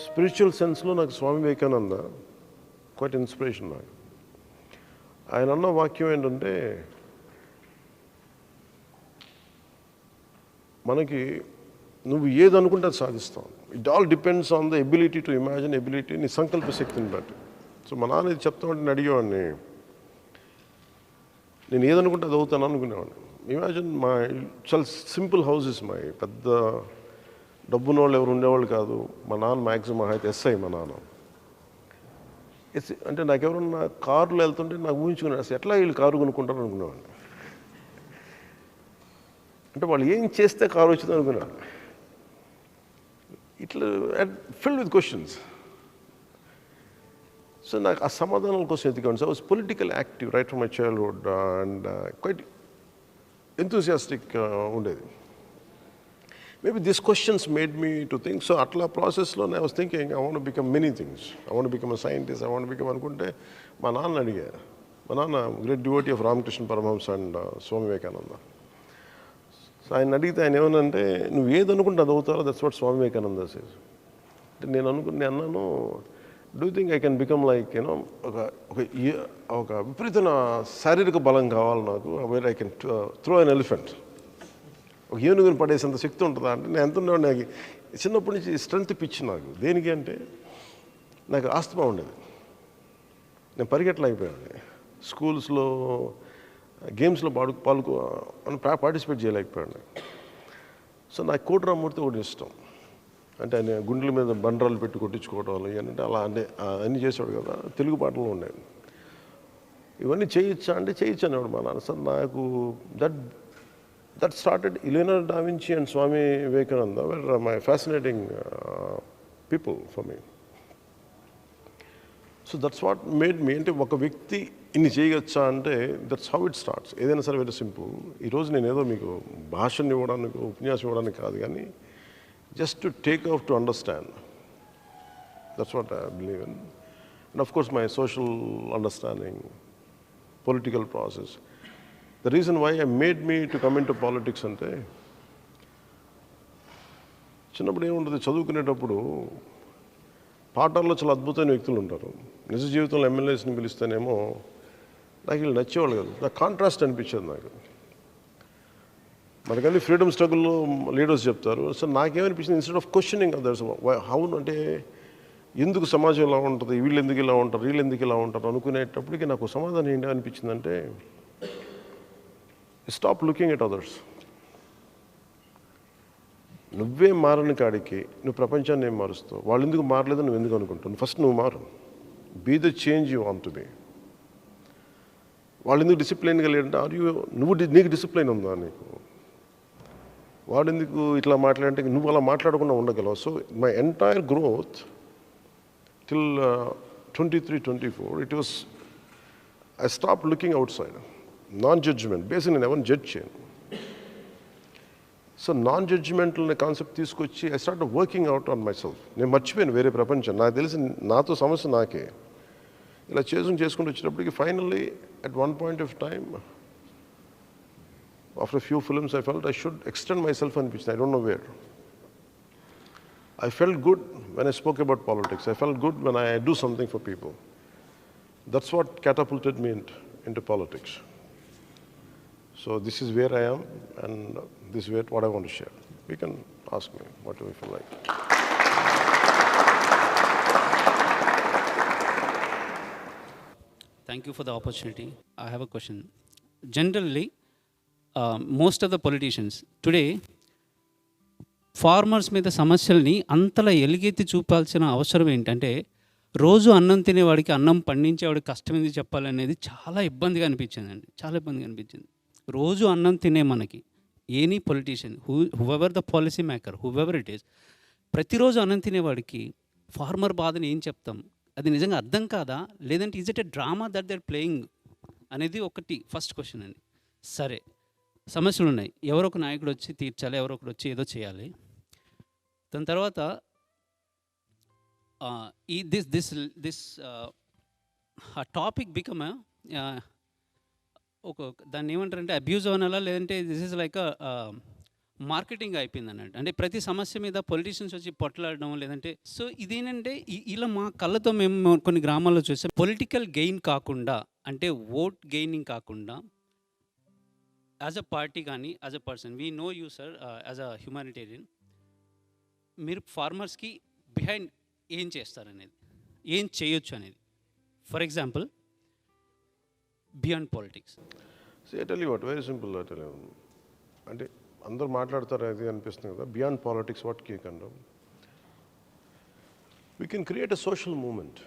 Spiritual సెన్స్లో నాకు Swami Vivekananda quiet inspiration నాకు. ఆయన అన్న వాక్యం ఏంటంటే, మనకి నువ్వు ఏది అనుకుంటే అది సాధిస్తావు. It all depends on the ability to imagine, ability నీ సంకల్ప శక్తిని బట్టి. సో మా నాన్న ఇది చెప్తామంటే నేను అడిగేవాడిని, నేను ఏదనుకుంటే అది అవుతాను అనుకునేవాడిని. ఇమాజిన్ చాలా సింపుల్ హౌసెస్ మావి, పెద్ద డబ్బున్న వాళ్ళు ఎవరు ఉండేవాళ్ళు కాదు. మా నాన్న మ్యాక్సిమం అయితే ఎస్ఐ. మా నాన్న అంటే నాకు ఎవరన్నా కారులో వెళ్తుంటే నాకు ఊహించుకున్నాను, అసలు ఎట్లా వీళ్ళు కారు కొనుక్కుంటారు అనుకునేవాడిని. అంటే వాళ్ళు ఏం చేస్తే కారు వచ్చింది అనుకునేవాడిని. ఇట్లా ఫిల్డ్ విత్ క్వశ్చన్స్. సో నాకు ఆ సమాధానాల కోసం ఎత్తుకోండి. So I was political active right from my childhood and quite enthusiastic ఉండేది. Maybe these questions made me to think. So atla process lo I was thinking I want to become many things. I want to become a scientist. I want to become anukunte ma nanna adiga. Ma nanna great devotee of Ramakrishna Paramahamsa and Swami Vivekananda. So ఆయన అడిగితే ఆయన ఏమనంటే, నువ్వు ఏది అనుకుంటే అది అవుతారో, that's what Swami Vivekananda says. అంటే నేను అన్నాను, do think I can become like you know ఒక విపరీతమైన శారీరక బలం కావాలి నాకు, where I can throw an elephant. ఒక ఏనుగుని పడేసేంత శక్తి ఉంటుందా అంటే, నేను ఎంత ఉండేవాడిని. నాకు చిన్నప్పటి నుంచి స్ట్రెంత్ పిచ్చి నాకు. దేనికి అంటే, నాకు ఆస్తమా ఉండేది. నేను పరిగెట్టలేకపోయాను. స్కూల్స్లో గేమ్స్లో పార్టిసిపేట్ చేయలేకపోయాను. సో నాకు కోటిరామూర్తి ఒకటి ఇష్టం. అంటే ఆయన గుండెల మీద బండరాలు పెట్టి కొట్టించుకోవడం ఇవన్నీ అలా అన్నీ చేసేవాడు కదా. తెలుగు పాటలు ఉండేవి. ఇవన్నీ చేయొచ్చా అంటే చేయొచ్చు అనేవాడు మా నాన్న. సార్ నాకు that started. Leonardo da Vinci and Swami Vivekananda were my fascinating people for me. So that's what made me. అంటే ఒక వ్యక్తి ఇన్ని చేయగచ్చా అంటే దట్స్ హౌ ఇట్ స్టార్ట్స్. ఏదైనా సరే వెరీ సింపుల్. ఈరోజు నేను ఏదో మీకు భాషను ఇవ్వడానికి, ఉపన్యాసం ఇవ్వడానికి కాదు, కానీ just to take off to understand. That's what I believe in. And of course my social understanding, political process. The reason why I made me to come into politics అంటే, చిన్నప్పుడు ఏముంటుంది, చదువుకునేటప్పుడు పాఠాల్లో చాలా అద్భుతమైన వ్యక్తులు ఉంటారు. నిజ జీవితంలో ఎమ్మెల్యేస్ని పిలిస్తేనేమో నాకు వీళ్ళు నచ్చేవాళ్ళు కాదు. నాకు కాంట్రాస్ట్ అనిపించేది. నాకు మనకన్నీ ఫ్రీడమ్ స్ట్రగుల్లో లీడర్స్ చెప్తారు. సో నాకేమనిపించింది, instead of questioning others how అంటే ఎందుకు సమాజం ఇలా ఉంటుంది, వీళ్ళు ఎందుకు ఇలా ఉంటారు, వీళ్ళు ఎందుకు ఇలా ఉంటారు అనుకునేటప్పటికి నాకు సమాధానం ఏంటి అనిపించిందంటే, స్టాప్ లుకింగ్ ఎట్ అదర్స్. నువ్వే మారని కాడికి నువ్వు ప్రపంచాన్ని ఏం మారుస్తావు? వాళ్ళు ఎందుకు మారలేదు నువ్వు ఎందుకు అనుకుంటావు? ఫస్ట్ నువ్వు మారు. Be the change you want to be. వాళ్ళు ఎందుకు డిసిప్లైన్గా లేదంటే, నీకు డిసిప్లైన్ ఉందా? నీకు వాడు ఎందుకు ఇట్లా మాట్లాడంటే నువ్వు అలా మాట్లాడకుండా ఉండగలవు. So my entire growth till 23-24 it was I stop looking outside. Non-judgement basic. నేను ఎవరిని జడ్జ్ చేయను. సో నాన్-జడ్జ్మెంటల్ అనే కాన్సెప్ట్ తీసుకొచ్చి I start working out on myself. నేను మర్చిపోయాను వేరే ప్రపంచం. నాకు తెలిసి నాతో సమస్య నాకే. ఇలా చేసుకుంటూ వచ్చేటప్పటికి finally at one point of time after few films I felt I should extend myself అనిపించింది. I don't know where. I felt good when I spoke about politics. I felt good when I do something for people. That's what catapulted me into politics. So this is where I am, and this is what I want to share. You can ask me what do you feel like. Thank you for the opportunity. I have a question. Generally, most of the politicians today, farmers మీద సమస్యల్ని అంతలా ఎలుగెత్తి చూపాల్సిన అవసరం ఏంటంటే, రోజు అన్నం తినేవాడికి అన్నం పండించేవాడికి కష్టం ఎందుకు చెప్పాలనేది చాలా ఇబ్బందిగా అనిపించిందండి. చాలా ఇబ్బందిగా అనిపించింది. రోజు అన్నం తినే మనకి any politician whoever the policy maker whoever it is, ప్రతిరోజు అన్నం తినేవాడికి ఫార్మర్ బాధని ఏం చెప్తాం? అది నిజంగా అర్థం కాదా, లేదంటే is it a drama that they are playing అనేది ఒకటి ఫస్ట్ క్వశ్చన్ అండి. సరే, సమస్యలు ఉన్నాయి, ఎవరో ఒక నాయకుడు వచ్చి తీర్చాలి, ఎవరో ఒకరు వచ్చి ఏదో చేయాలి. దాని తర్వాత దిస్ టాపిక్ బికమ్ ఒక దాన్ని ఏమంటారంటే అబ్యూజ్ అనాలా, లేదంటే దిస్ ఈజ్ లైక్ మార్కెటింగ్ అయిపోయింది అన్నట్టు. అంటే ప్రతి సమస్య మీద పొలిటీషియన్స్ వచ్చి పొట్లాడడం లేదంటే సో ఇదేంటంటే ఇలా మా కళ్ళతో మేము కొన్ని గ్రామాల్లో చూసాం. పొలిటికల్ గెయిన్ కాకుండా అంటే ఓట్ గెయినింగ్ కాకుండా యాజ్ అ పార్టీ కానీ as a person we know you sir as a humanitarian మీరు ఫార్మర్స్కి బిహైండ్ ఏం చేస్తారనేది, ఏం చేయొచ్చు అనేది. For example beyond politics. Tell you what very simple అంటే అందరూ మాట్లాడతారు అది అనిపిస్తుంది కదా. బియాండ్ పాలిటిక్స్ వాట్ కీ కండం we can create a social moment.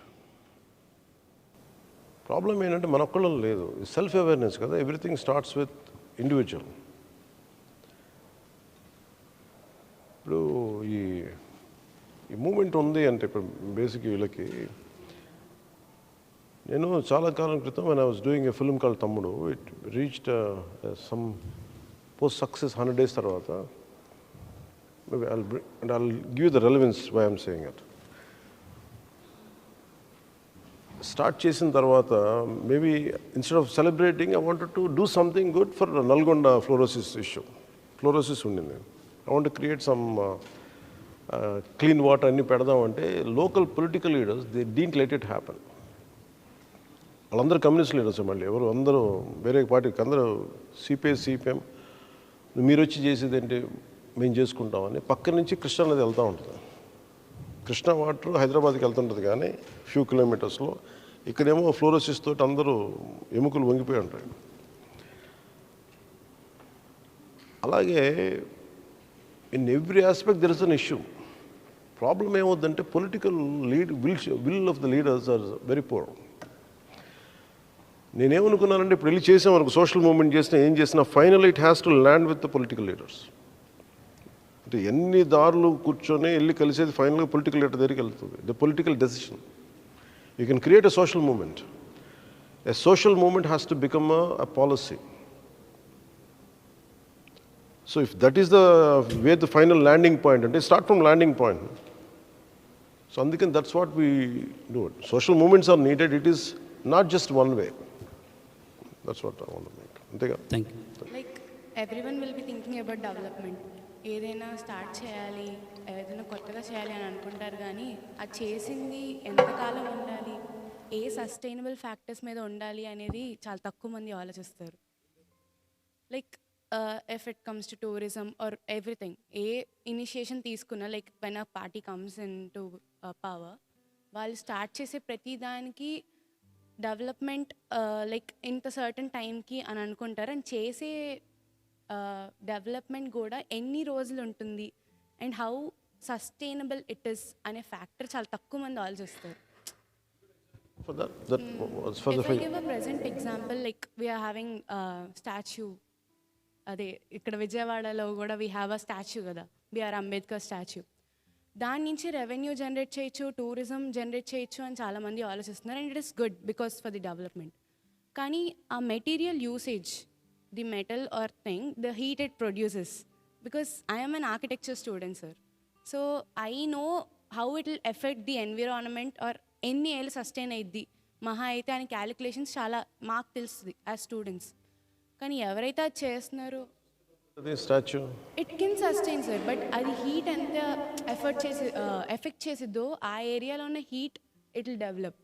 Problem ఏంటంటే మన ఒక్కళ్ళం లేదు, సెల్ఫ్ అవేర్నెస్ కదా. Everything starts with individual. ఇప్పుడు ఈ మూమెంట్ ఉంది అంటే ఇప్పుడు బేసిక్ వీళ్ళకి నేను చాలా కాలం క్రితం when I was doing a film called తమ్ముడు, it reached some post success 100 days తర్వాత. maybe I'll give you the relevance why I'm saying it. Start చేసిన తర్వాత maybe instead of celebrating I wanted to do something good for Nalgonda fluorosis issue. Fluorosis ఉండింది. I want create some clean water అన్నీ పెడదామంటే local political leaders they didn't let it happen. వాళ్ళందరూ communist leaders మళ్ళీ ఎవరు అందరూ వేరే పార్టీకి అందరూ సిపిఎం మీరు వచ్చి చేసేది ఏంటి మేము చేసుకుంటామని పక్క నుంచి కృష్ణా నది వెళ్తూ ఉంటుంది. కృష్ణా వాటర్ హైదరాబాద్కి వెళ్తుంటుంది కానీ ఫ్యూ కిలోమీటర్స్లో. ఇక్కడేమో ఫ్లోరోసిస్ తోటి అందరూ ఎముకలు వంగిపోయి ఉంటాయి. అలాగే in every aspect there is an issue. Problem ఏమవుద్దంటే political will of the leaders are very poor. నేనేమనుకున్నానంటే ఇప్పుడు వెళ్ళి చేసామనుకో సోషల్ మూవ్మెంట్ చేసినా ఏం చేసినా final it has to land with the political leaders. అంటే ఎన్ని దారులు కూర్చొని వెళ్ళి కలిసేది ఫైనల్గా పొలిటికల్ లీడర్ దగ్గరికి వెళ్తుంది. The political decision. You can create a social movement. A social movement has to become a policy. So if that is the way the final landing point అంటే start from landing point. So అందుకని that's what we do it. Social movements are needed. It is not just one way. That's what I want to make. అంతేగా. Thank you. Like everyone will be thinking about development. ఏదైనా start చేయాలి, ఏదైనా కొత్తగా చేయాలి అని అనుకుంటారు కానీ అది చేసింది ఎంతకాలం ఉండాలి, ఏ సస్టైనబుల్ ఫ్యాక్టర్స్ మీద ఉండాలి అనేది చాలా తక్కువ మంది ఆలోచిస్తారు. Like if it comes to tourism or everything, ఏ ఇనిషియేషన్ తీసుకున్నా like when a party comes into power, వాళ్ళు స్టార్ట్ చేసే ప్రతి దానికి డెవలప్మెంట్ లైక్ ఇంత సర్టన్ టైంకి అని అనుకుంటారు. అండ్ చేసే డెవలప్మెంట్ కూడా ఎన్ని రోజులు ఉంటుంది and how sustainable it is అనే ఫ్యాక్టర్ చాలా తక్కువ మంది ఆలోచిస్తారు. If I give a present example, like we are having a statue. అదే ఇక్కడ విజయవాడలో కూడా we have a statue కదా, బిఆర్ అంబేద్కర్ స్టాచ్యూ. దాని నుంచి రెవెన్యూ జనరేట్ చేయొచ్చు, టూరిజం జనరేట్ చేయొచ్చు అని చాలామంది ఆలోచిస్తున్నారు. And it is good because for the development. కానీ ఆ material usage, the metal or thing, the heat it produces, because I'm an architecture student sir. So I know how it will effect the environment or ఎన్ని ఏళ్ళు sustain అయ్యిద్ది మహా అయితే అని calculations చాలా మాకు తెలుస్తుంది యాజ్ స్టూడెంట్స్. కానీ ఎవరైతే అది చేస్తున్నారో statue it can sustain sir, but అది హీట్ ఎంత ఎఫెక్ట్ చేసిద్దో ఆ ఏరియాలో ఉన్న heat it will develop.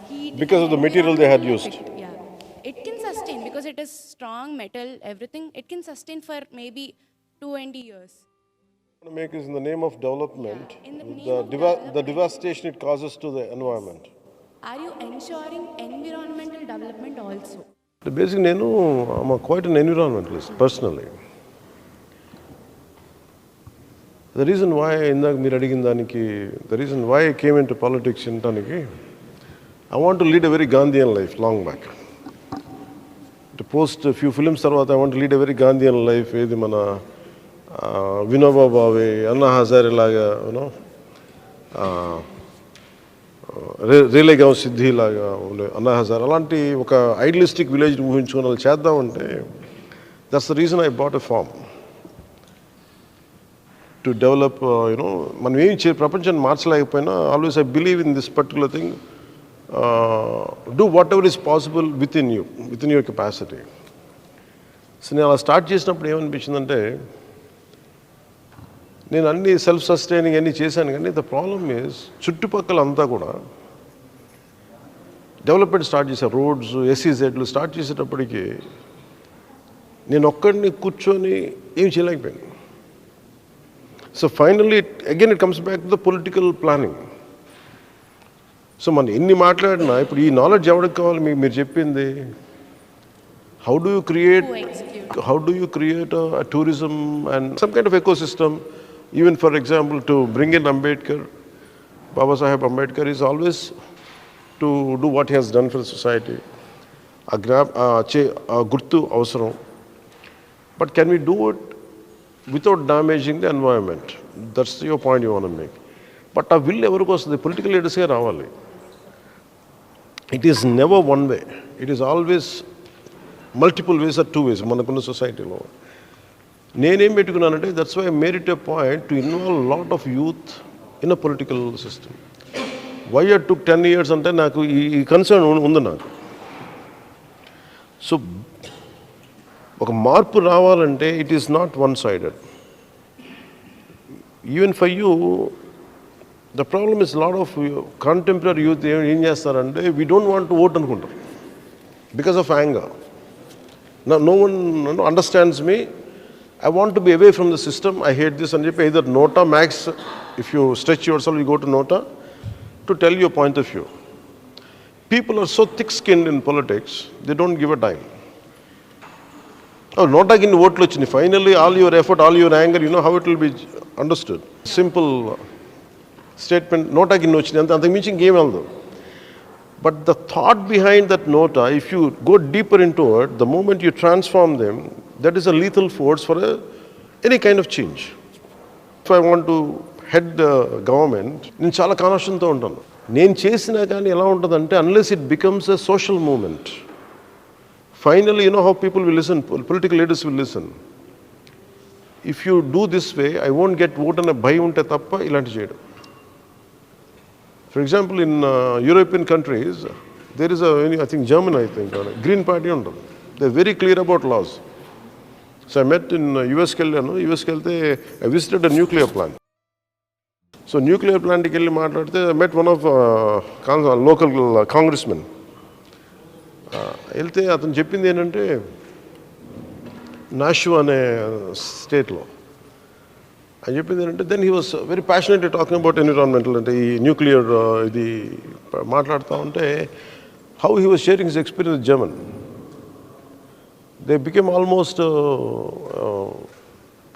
Heat because of the material they had used. It can sustain because it is strong metal, everything. It can sustain for maybe 20 years. To make is in the name of development, in the name of development. The devastation it causes to the environment. Are you ensuring environmental development also? Basically, I'm quite an environmentalist personally. The reason why the reason why I came into politics in Taniki, I want to lead a very Gandhian life long back. To post a few films tarvata I want to lead a very Gandhian life. Edi mana Vinoba Bhave, Anna Hazare laga, రేలేగావ్ సిద్ధి లాగా అన్నా హజార్ అలాంటి ఒక idealistic village ఊహించుకొని వాళ్ళు చేద్దామంటే that's the reason I bought a farm to develop. మనం ఏం ప్రపంచాన్ని మార్చలేకపోయినా always I believe in this particular thing. Do whatever is possible within your capacity. So నేను అలా స్టార్ట్ చేసినప్పుడు ఏమనిపించిందంటే, నేను అన్ని సెల్ఫ్ సస్టైనింగ్ అన్నీ చేశాను, కానీ ద ప్రాబ్లమ్ ఈజ్ చుట్టుపక్కల అంతా కూడా డెవలప్మెంట్ స్టార్ట్ చేశాను. రోడ్స్, ఎస్సీజెడ్లు స్టార్ట్ చేసేటప్పటికి నేను ఒక్కడిని కూర్చొని ఏం చేయలేకపోయాను. So finally it comes back to the political planning. So మనం ఎన్ని మాట్లాడినా ఇప్పుడు ఈ నాలెడ్జ్ ఎవరికి కావాలి? మీరు చెప్పింది how do you create tourism and some kind of ecosystem. Even for example, to bring in Ambedkar, Baba Saheb Ambedkar is always to do what he has done for the society. Gurtu avasaram. But can we do it without damaging the environment? That's your point you want to make. But ఆ will ఎవరికి వస్తుంది? Political లీడర్స్గా రావాలి. It is never one way. It is always multiple ways or two ways మనకున్న సొసైటీలో. నేనేం పెట్టుకున్నానంటే, that's why I made it a point to involve lot of youth in a political system. Why I took 10 years అంటే నాకు ఈ concern ఉంది నాకు. So ఒక మార్పు రావాలంటే it is not one sided. Even for you the problem is lot of contemporary youth ఏం చేస్తారంటే, we don't want to vote అనుకుంటారు because of anger. No one understands me. I want to be away from the system. I hate this. And either nota max, if you stretch yourself, you go to nota to tell your point of view. People are so thick-skinned in politics, they don't give a dime. Oh, nota kin vote lochini. Finally, all your effort, all your anger, you know how it will be understood. Simple statement. Nota kin lochini. Antak minchi game aldo. But the thought behind that nota, if you go deeper into it, the moment you transform them, that is a lethal force for any kind of change. If I want to head the government, నేను చాలా కాన్షియస్తో ఉంటాను. నేను చేసినా కానీ ఎలా ఉంటుందంటే, unless it becomes a social movement, finally, you know how people will listen, political leaders will listen. If you do this way, I won't get vote అనే భయం ఉంటే తప్ప ఇలాంటి చేయడం. For example, in European countries, there is I think German, Green Party ఉంటుంది. They're very clear about laws. So I met in USకి వెళ్ళాను. యూఎస్కి వెళ్తే I visited a nuclear plant. So nuclear ప్లాంట్కి వెళ్ళి మాట్లాడితే I met one of local congressmen. వెళ్తే అతను చెప్పింది ఏంటంటే, నాషు అనే స్టేట్లో ఆయన చెప్పింది ఏంటంటే, then he was very passionately talking about environmental, అంటే ఈ న్యూక్లియర్ ఇది మాట్లాడుతూ ఉంటే, how he was sharing his experience with German. They became almost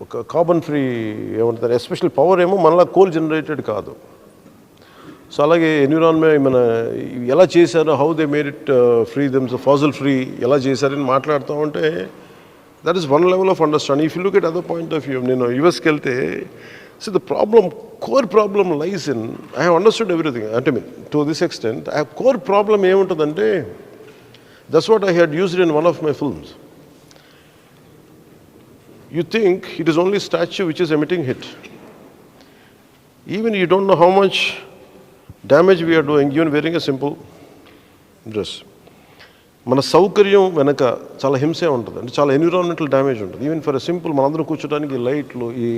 ఒక కార్బన్ ఫ్రీ ఏమంటారు, ఎస్పెషల్లీ పవర్ ఏమో మనలా కోల్ జనరేటెడ్ కాదు. సో అలాగే ఎన్విరాన్మెంట్ మన ఎలా చేశారో, how they made it free them's fossil free ఎలా చేశారని మాట్లాడుతూ ఉంటే, that is one level of understanding. If you look at other point of view, నేను యూఎస్కి వెళ్తే, so the problem, core problem lies in, I have understood everything, అంటే mean to this extent. ఆ core problem ఏముంటుందంటే, that's what I had used in one of my films. You think it is only statue which is emitting heat. Even you don't know how much damage we are doing even wearing a simple dress. మన సౌకర్యం వెనక చాలా హింసే ఉంటుంది, అంటే చాలా environmental damage ఉంటుంది. Even for a simple మనందరం కూర్చోడానికి లైట్లు, ఈ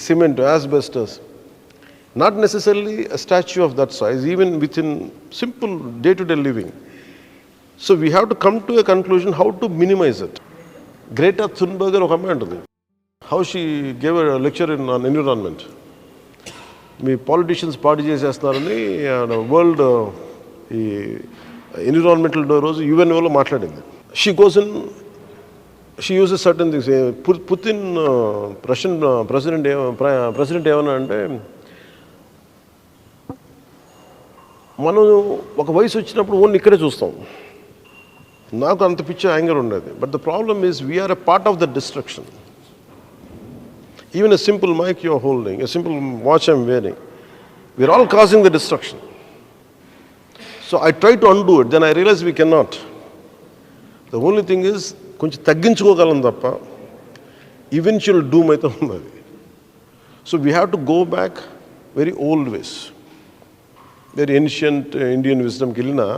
cement, asbestos, not necessary a statue of that size, even within simple day to day living. So we have to come to a conclusion how to minimise it. Greta Thunberg ఒక అమ్మాయి ఉంటుంది, how she gave a lecture in on environment. మీ politicians party చేసేస్తున్నారని world ఈ environmental day రోజు యుఎన్ఓలో మాట్లాడింది. She goes in, she uses certain things. Putin Russian president ఏమన్నా అంటే, మనం ఒక వయసు వచ్చినప్పుడు ఓన్లీ ఇక్కడే చూస్తాం. నాకు అంత పిచ్చ యాంగర్ ఉండేది. But the problem is we are a part of the destruction. Even a simple mic you're holding, a simple watch I'm wearing, we're all causing the destruction. So I try to undo it, then I realize we cannot. The only thing is, కొంచెం తగ్గించుకోగలం తప్ప eventual doom అయితే ఉన్నది. So we have to go back very old ways, very ancient Indian wisdomకి వెళ్ళినా,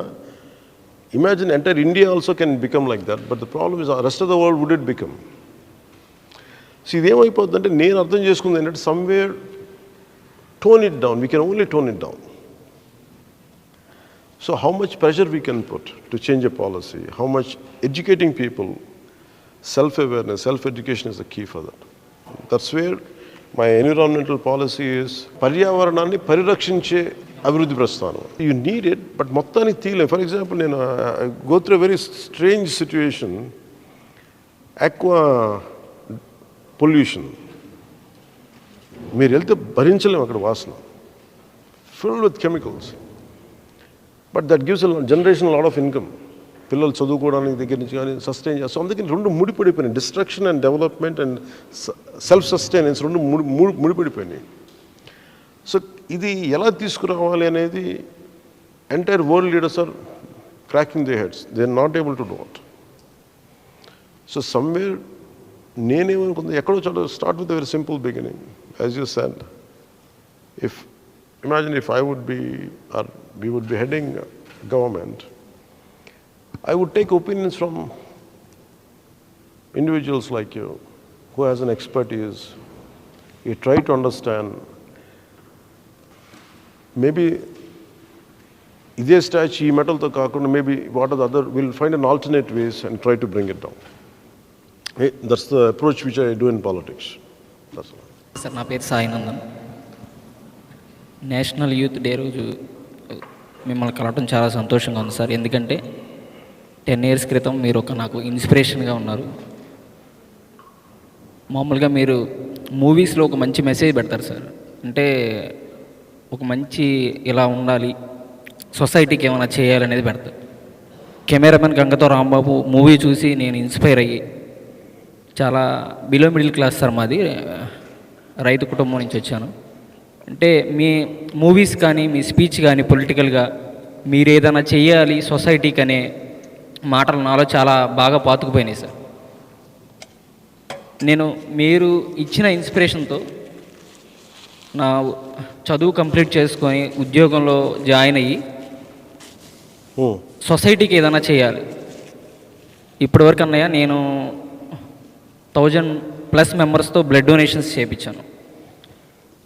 Imagine entire India also can become like that, but the problem is the rest of the world would it become? See, ఇదేమైపోతుందంటే నేను అర్థం చేసుకుంది ఏంటంటే somewhere tone it down. We can only tone it down. So how much pressure we can put to change a policy, how much educating people, self-awareness, self-education is the key for that. That's where my environmental policy is పర్యావరణాన్ని పరిరక్షించే అభివృద్ధి ప్రస్థానం. You need it, but మొత్తానికి తీయలేం. For example నేను go through a very strange situation, aqua pollution. మీరు వెళ్తే భరించలేము అక్కడ వాసన, filled with chemicals. But that gives a generation a lot of income. పిల్లలు చదువుకోవడానికి దగ్గర నుంచి కానీ సస్టైన్ చేస్తాం. అందుకని రెండు ముడిపడిపోయినాయి, destruction and development and self sustenance రెండు ముడిపడిపోయినాయి. సో ఇది ఎలా తీసుకురావాలి అనేది entire world leaders are cracking their heads, they are not able to do it. So somewhere నేనేమనుకుంది ఎక్కడో చోట start with very simple beginning. As you said, imagine if I would be, or we would be heading government, I would take opinions from individuals like you who has an expertise. You try to understand. Maybe ఇదే statue ఈ మెటల్తో కాకుండా maybe what are the other, we'll find an alternate ways and try to bring it down. That's the approach which I do in politics. That's all. Sir, నా పేరు Sainandan. National youth day రోజు మిమ్మల్ని కలవటం చాలా సంతోషంగా ఉంది సార్. ఎందుకంటే 10 years క్రితం మీరు నాకు ఇన్స్పిరేషన్గా ఉన్నారు. మామూలుగా మీరు మూవీస్లో ఒక మంచి మెసేజ్ పెడతారు సార్. అంటే ఒక మంచి ఇలా ఉండాలి, సొసైటీకి ఏమైనా చేయాలనేది పెడతారు. కెమెరామెన్ గంగతో రాంబాబు మూవీ చూసి నేను ఇన్స్పైర్ అయ్యి, చాలా బిలో మిడిల్ క్లాస్ సార్ మాది, రైతు కుటుంబం నుంచి వచ్చాను. అంటే మీ మూవీస్ కానీ మీ స్పీచ్ కానీ పొలిటికల్గా మీరు ఏదైనా చెయ్యాలి సొసైటీకి అనే మాటలు నాలో చాలా బాగా పాతుకుపోయినాయి సార్. నేను మీరు ఇచ్చిన ఇన్స్పిరేషన్తో నా చదువు కంప్లీట్ చేసుకొని ఉద్యోగంలో జాయిన్ అయ్యి సొసైటీకి ఏదైనా చేయాలి. ఇప్పటివరకు అన్నయ్య నేను 1000+ మెంబర్స్తో బ్లడ్ డొనేషన్స్ చేయించాను.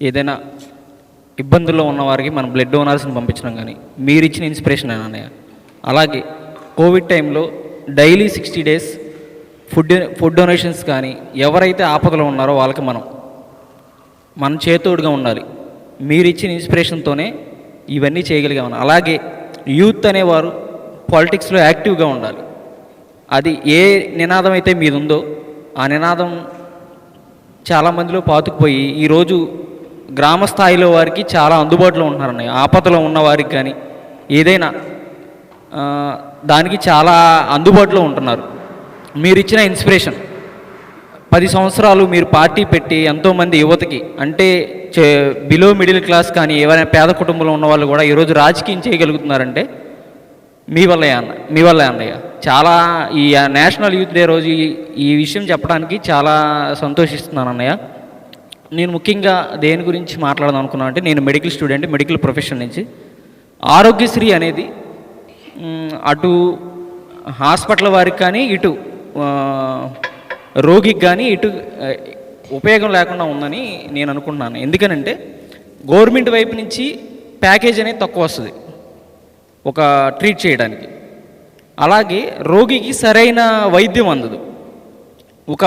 ఏదైనా ఇబ్బందుల్లో ఉన్నవారికి మనం బ్లడ్ డోనర్స్ని పంపించడం కానీ మీరు ఇచ్చిన ఇన్స్పిరేషన్ అన్నయ్య. అలాగే కోవిడ్ టైంలో డైలీ 60 days ఫుడ్ డొనేషన్స్ కానీ ఎవరైతే ఆపదలో ఉన్నారో వాళ్ళకి మన చేతోడుగా ఉండాలి. మీరు ఇచ్చిన ఇన్స్పిరేషన్తోనే ఇవన్నీ చేయగలిగామని. అలాగే యూత్ అనేవారు పాలిటిక్స్లో యాక్టివ్గా ఉండాలి. అది ఏ నినాదం అయితే మీది ఉందో ఆ నినాదం చాలామందిలో పాతుకుపోయి ఈరోజు గ్రామ స్థాయిలో వారికి చాలా అందుబాటులో ఉంటున్నారన్నయ్య. ఆపదలో ఉన్న వారికి కానీ ఏదైనా దానికి చాలా అందుబాటులో ఉంటున్నారు. మీరు ఇచ్చిన ఇన్స్పిరేషన్ 10 సంవత్సరాలు మీరు పార్టీ పెట్టి ఎంతోమంది యువతకి, అంటే బిలో మిడిల్ క్లాస్ కానీ ఏవైనా పేద కుటుంబంలో ఉన్న వాళ్ళు కూడా ఈరోజు రాజకీయం చేయగలుగుతున్నారంటే మీ వల్లే అన్నయ్య. చాలా ఈ నేషనల్ యూత్ డే రోజు ఈ విషయం చెప్పడానికి చాలా సంతోషిస్తున్నాను అన్నయ్య. నేను ముఖ్యంగా దేని గురించి మాట్లాడదాం అనుకున్నాను అంటే, నేను మెడికల్ స్టూడెంట్, మెడికల్ ప్రొఫెషన్ నుంచి. ఆరోగ్యశ్రీ అనేది అటు హాస్పిటల్ వారికి కానీ ఇటు రోగికి కానీ ఇటు ఉపయోగం లేకుండా ఉందని నేను అనుకుంటున్నాను. ఎందుకనంటే గవర్నమెంట్ వైపు నుంచి ప్యాకేజ్ అనేది తక్కువ వస్తుంది ఒక ట్రీట్ చేయడానికి. అలాగే రోగికి సరైన వైద్యం అందదు. ఒక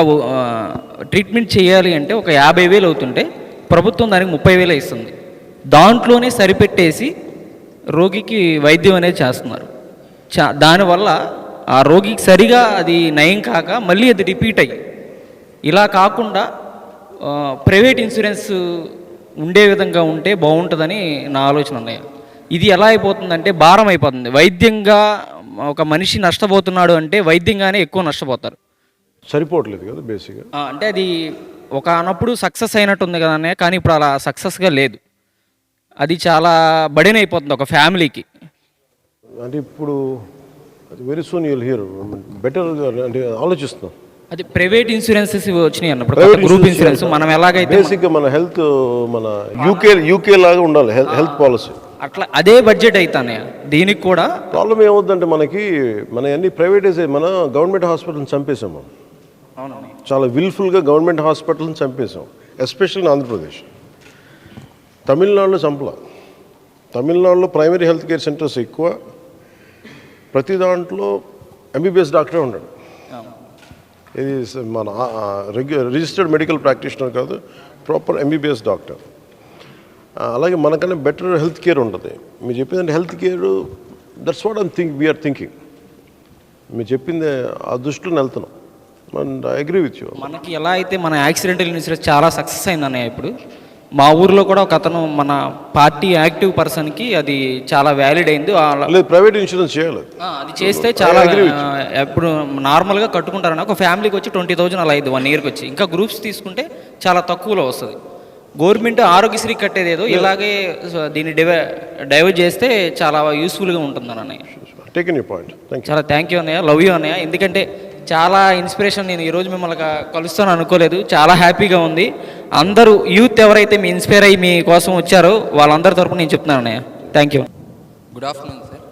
ట్రీట్మెంట్ చేయాలి అంటే ఒక 50,000 అవుతుంటే ప్రభుత్వం దానికి 30,000 ఇస్తుంది. దాంట్లోనే సరిపెట్టేసి రోగికి వైద్యం అనేది చేస్తున్నారు. దానివల్ల ఆ రోగికి సరిగా అది నయం కాక మళ్ళీ అది రిపీట్ అయ్యి, ఇలా కాకుండా ప్రైవేట్ ఇన్సూరెన్స్ ఉండే విధంగా ఉంటే బాగుంటుందని నా ఆలోచన అన్నయ్య. ఇది ఎలా అయిపోతుందంటే భారం అయిపోతుంది. వైద్యంగా ఒక మనిషి నష్టపోతున్నాడు అంటే వైద్యంగానే ఎక్కువ నష్టపోతారు. సరిపోవట్లేదు కదా బేసిక్గా. అంటే అది ఒకనప్పుడు సక్సెస్ అయినట్టుంది కదా అన్నయ్య, కానీ ఇప్పుడు అలా సక్సెస్గా లేదు. అది చాలా బర్డెన్ అయిపోతుంది ఒక ఫ్యామిలీకి. అంటే ఇప్పుడు very soon you'll here better అంటే ఆలోచిస్తున్నాం. అది ప్రైవేట్ ఇన్సూరెన్సెస్ వచ్చినాయి అన్నప్పుడు గ్రూప్ ఇన్సూరెన్స్ మనం ఎలాగైతే బేసిక్గా మన హెల్త్ మన యూకే లాగా ఉండాలి హెల్త్ పాలసీ. అట్లా అదే బడ్జెట్ అవుతానే దీనికి కూడా. ప్రాబ్లం ఏమవుతుందంటే మన అన్ని ప్రైవేటైజ్ మన గవర్నమెంట్ హాస్పిటల్ని చంపేసాం మనం. అవునండి. చాలా విల్ఫుల్గా గవర్నమెంట్ హాస్పిటల్ని చంపేసాం, ఎస్పెషల్లీ ఆంధ్రప్రదేశ్. తమిళనాడులో చంపల. తమిళనాడులో ప్రైమరీ హెల్త్ కేర్ సెంటర్స్ ఎక్కువ, ప్రతి దాంట్లో ఎంబీబీఎస్ డాక్టరే ఉంటాడు. ఇది మన రిజిస్టర్డ్ మెడికల్ ప్రాక్టీషనర్ కాదు, ప్రాపర్ ఎంబీబీఎస్ డాక్టర్. అలాగే మనకన్నా బెటర్ హెల్త్ కేర్ ఉంటుంది. మీరు చెప్పిందంటే health care, that's what we're thinking. మీరు చెప్పింది ఆ దృష్టిలో వెళ్తున్నాం. And I agree with you. మనకి ఎలా అయితే మన యాక్సిడెంటల్ ఇన్సూరెన్స్ చాలా సక్సెస్ అయిందన్నయ్య. ఇప్పుడు మా ఊర్లో కూడా ఒక అతను మన పార్టీ యాక్టివ్ పర్సన్కి అది చాలా వ్యాలిడ్ అయింది. లేదు, ప్రైవేట్ ఇన్సూరెన్స్ చేయాలి. అది చేస్తే చాలా ఇప్పుడు నార్మల్గా కట్టుకుంటారన్న ఒక ఫ్యామిలీకి వచ్చి 20,000 అలా అయింది 1 ఇయర్కి వచ్చి. ఇంకా గ్రూప్స్ తీసుకుంటే చాలా తక్కువలో వస్తుంది. గవర్నమెంట్ ఆరోగ్యశ్రీ కట్టేదేదో ఇలాగే దీన్ని డైవర్ట్ చేస్తే చాలా యూస్ఫుల్గా ఉంటుందని అన్నయ్య. Taken your point. చాలా థ్యాంక్ యూ అన్నయ్య, లవ్ యూ అన్నయ్య. ఎందుకంటే చాలా ఇన్స్పిరేషన్. నేను ఈరోజు మిమ్మల్ని కలుస్తాను అనుకోలేదు, చాలా హ్యాపీగా ఉంది. అందరూ యూత్ ఎవరైతే మీ ఇన్స్పైర్ అయ్యి మీ కోసం వచ్చారో వాళ్ళందరి తరపున నేను చెప్తున్నాను అన్నయ్య. Thank you. Good afternoon sir.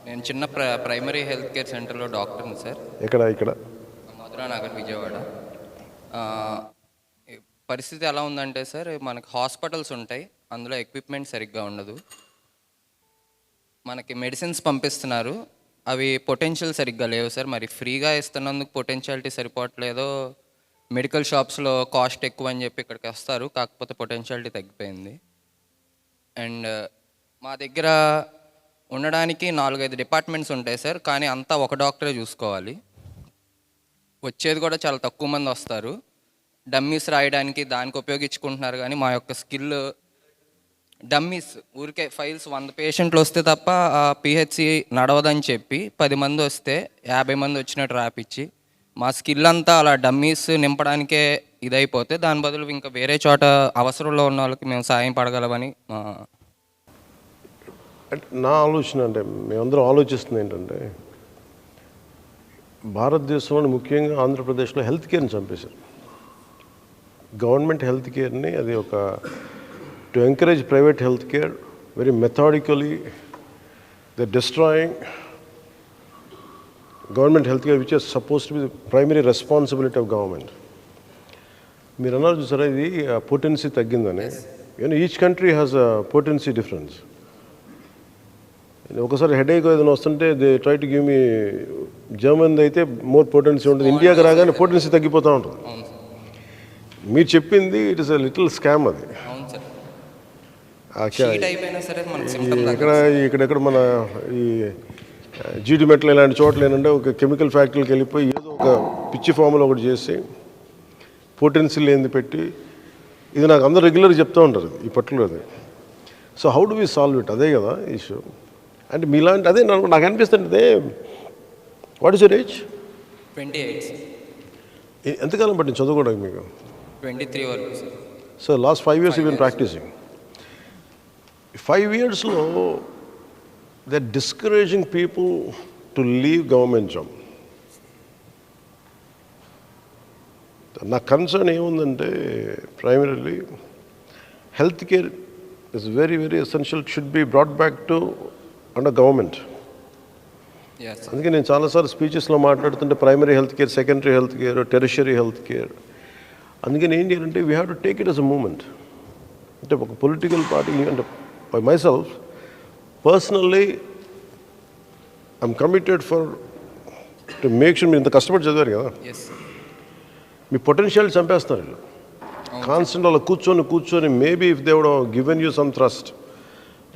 నేను చిన్న ప్రైమరీ హెల్త్ కేర్ సెంటర్లో డాక్టర్ని సార్. ఇక్కడ మధురా నగర్, విజయవాడ. పరిస్థితి ఎలా ఉందంటే సార్, మనకి హాస్పిటల్స్ ఉంటాయి, అందులో ఎక్విప్మెంట్ సరిగ్గా ఉండదు. మనకి మెడిసిన్స్ పంపిస్తున్నారు, అవి పొటెన్షియల్ సరిగ్గా లేవు సార్. మరి ఫ్రీగా ఇస్తున్నందుకు పొటెన్షియాలిటీ సరిపోవట్లేదో, మెడికల్ షాప్స్లో కాస్ట్ ఎక్కువ అని చెప్పి ఇక్కడికి వస్తారు, కాకపోతే పొటెన్షియాలిటీ తగ్గిపోయింది. అండ్ మా దగ్గర ఉండడానికి 4-5 డిపార్ట్మెంట్స్ ఉంటాయి సార్, కానీ అంతా ఒక డాక్టరే చూసుకోవాలి. వచ్చేది కూడా చాలా తక్కువ మంది వస్తారు. డమ్మీస్ రాయడానికి దానికి ఉపయోగించుకుంటున్నారు, కానీ మా యొక్క స్కిల్ డమ్మీస్ ఊరికే ఫైల్స్ 100 పేషెంట్లు వస్తే తప్ప పిహెచ్సి నడవదని చెప్పి 10 మంది వస్తే 50 మంది వచ్చినట్టు రాపిచ్చి మా స్కిల్ అంతా అలా డమ్మీస్ నింపడానికే ఇదైపోతే, దాని బదులు ఇంకా వేరే చోట అవసరంలో ఉన్న వాళ్ళకి మేము సాయం పడగలమని. అంటే నా ఆలోచన, అంటే మేమందరం ఆలోచిస్తుంది ఏంటంటే, భారతదేశంలో ముఖ్యంగా ఆంధ్రప్రదేశ్లో హెల్త్ కేర్ని చంపేశారు. గవర్నమెంట్ హెల్త్ కేర్ని అది ఒక to encourage private health care very methodically. They're destroying government health care, which is supposed to be the primary responsibility of government. మీరు అన్నారు చూసారా, ఇది పొటెన్సీ తగ్గిందని. Each country has a potency difference. ఒకసారి headache ఏదైనా వస్తుంటే they try to give me, German అయితే more potency ఉంటుంది, ఇండియాకి రాగానే పొటెన్సీ తగ్గిపోతూ ఉంటుంది. మీరు చెప్పింది it is a little scam అది. ఇక్కడ మన ఈ జీడిమెట్లు ఇలాంటి చోట్ల ఏంటంటే ఒక కెమికల్ ఫ్యాక్టరీకి వెళ్ళిపోయి ఏదో ఒక పిచ్చి ఫార్ములా ఒకటి చేసి పొటెన్సీ లేనిది పెట్టి, ఇది నాకు అందరూ రెగ్యులర్గా చెప్తూ ఉంటారు ఈ particular. So how do we solve it, అదే కదా ఇష్యూ. అంటే మీలాంటి అదే నాకు అనిపిస్తుంది. What is your age? 28. ఎంతకాలం పట్టింది చదువుకోవడానికి మీకు? 23 వరకు sir. So last 5 years you been practising. 5 yearsలో they are discouraging people to leave government job. నా కన్సర్న్ ఏముందంటే, primarily health care is very very essential, should be brought back to under government. అందుకే నేను చాలాసార్లు స్పీచెస్లో మాట్లాడుతుంటే primary health care, secondary health care, tertiary health care. అందుకని ఏం చేయాలంటే we have to take it as a moment. అంటే ఒక పొలిటికల్ పార్టీ, అంటే by myself personally I'm committed for to make sure. మీరు ఇంత కష్టపడి చదివారు కదా, మీ పొటెన్షియల్ చంపేస్తున్నారు వీళ్ళు. కాన్స్టెంట్ అలా కూర్చొని maybe if they would given you some thrust,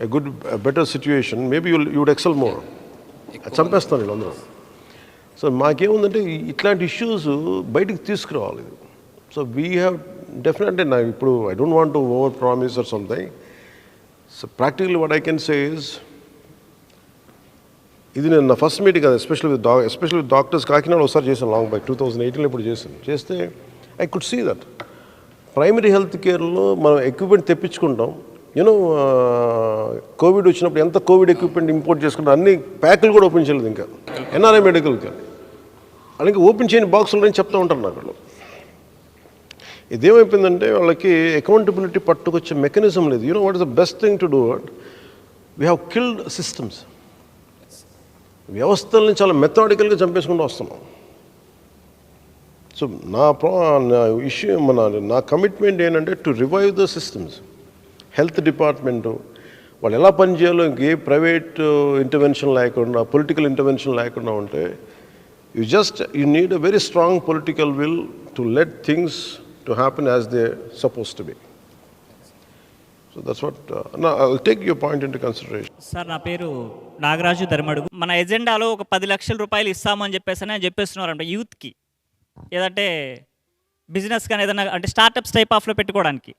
a good better situation, maybe you would excel more. చంపేస్తున్నారు వీళ్ళందరూ. సో మాకేముందంటే ఇట్లాంటి ఇష్యూస్ బయటికి తీసుకురావాలి. సో వీ హ్యావ్ డెఫినెట్లీ, నా ఇప్పుడు I don't want to over promise or something. So practically what I can say is, ఇది నేను నా ఫస్ట్ మీటింగ్ కదా, ఎస్పెషల్లీ విత్ డాక్టర్స్. కాకినాడ ఒకసారి చేశాను లాంగ్ బ్యాక్ 2018లో ఇప్పుడు చేస్తే I could see that primary health కేర్లో మనం ఎక్విప్మెంట్ తెప్పించుకుంటాం. యూనో కోవిడ్ వచ్చినప్పుడు ఎంత కోవిడ్ ఎక్విప్మెంట్ ఇంపోర్ట్ చేసుకుంటాం, అన్ని ప్యాకులు కూడా ఓపెన్ చేయలేదు ఇంకా. ఎన్ఆర్ఐ మెడికల్ కేర్ అలాగే ఓపెన్ చేయని బాక్సులు అని చెప్తూ ఉంటారు నాకు. ఇదేమైపోయిందంటే వాళ్ళకి అకౌంటబిలిటీ పట్టుకొచ్చే మెకానిజం లేదు. You know what is the best thing to do it? We have killed systems. వ్యవస్థల్ని చాలా మెథాడికల్గా చంపేసుకుంటూ వస్తున్నాం. సో నా ఇష్యూ నా కమిట్మెంట్ ఏంటంటే to revive the systems. Health department వాళ్ళు ఎలా పనిచేయాలో ఇంకే ప్రైవేట్ ఇంటర్వెన్షన్ లేకుండా, పొలిటికల్ ఇంటర్వెన్షన్ లేకుండా ఉంటే you need a very strong political will to let things to happen as they suppose to be. So that's what I'll take your point in to consideration. Sir, నా పేరు నాగరాజు ధర్మడుగు. మన ఎజెండాలో ఒక 10 లక్షల రూపాయలు ఇస్తామని చెప్పేసి చెప్పేస్తున్నారంట యూత్కి, ఏదంటే బిజినెస్ కానీ ఏదైనా అంటే స్టార్టప్స్ టైప్ ఆఫ్లో పెట్టుకోవడానికి.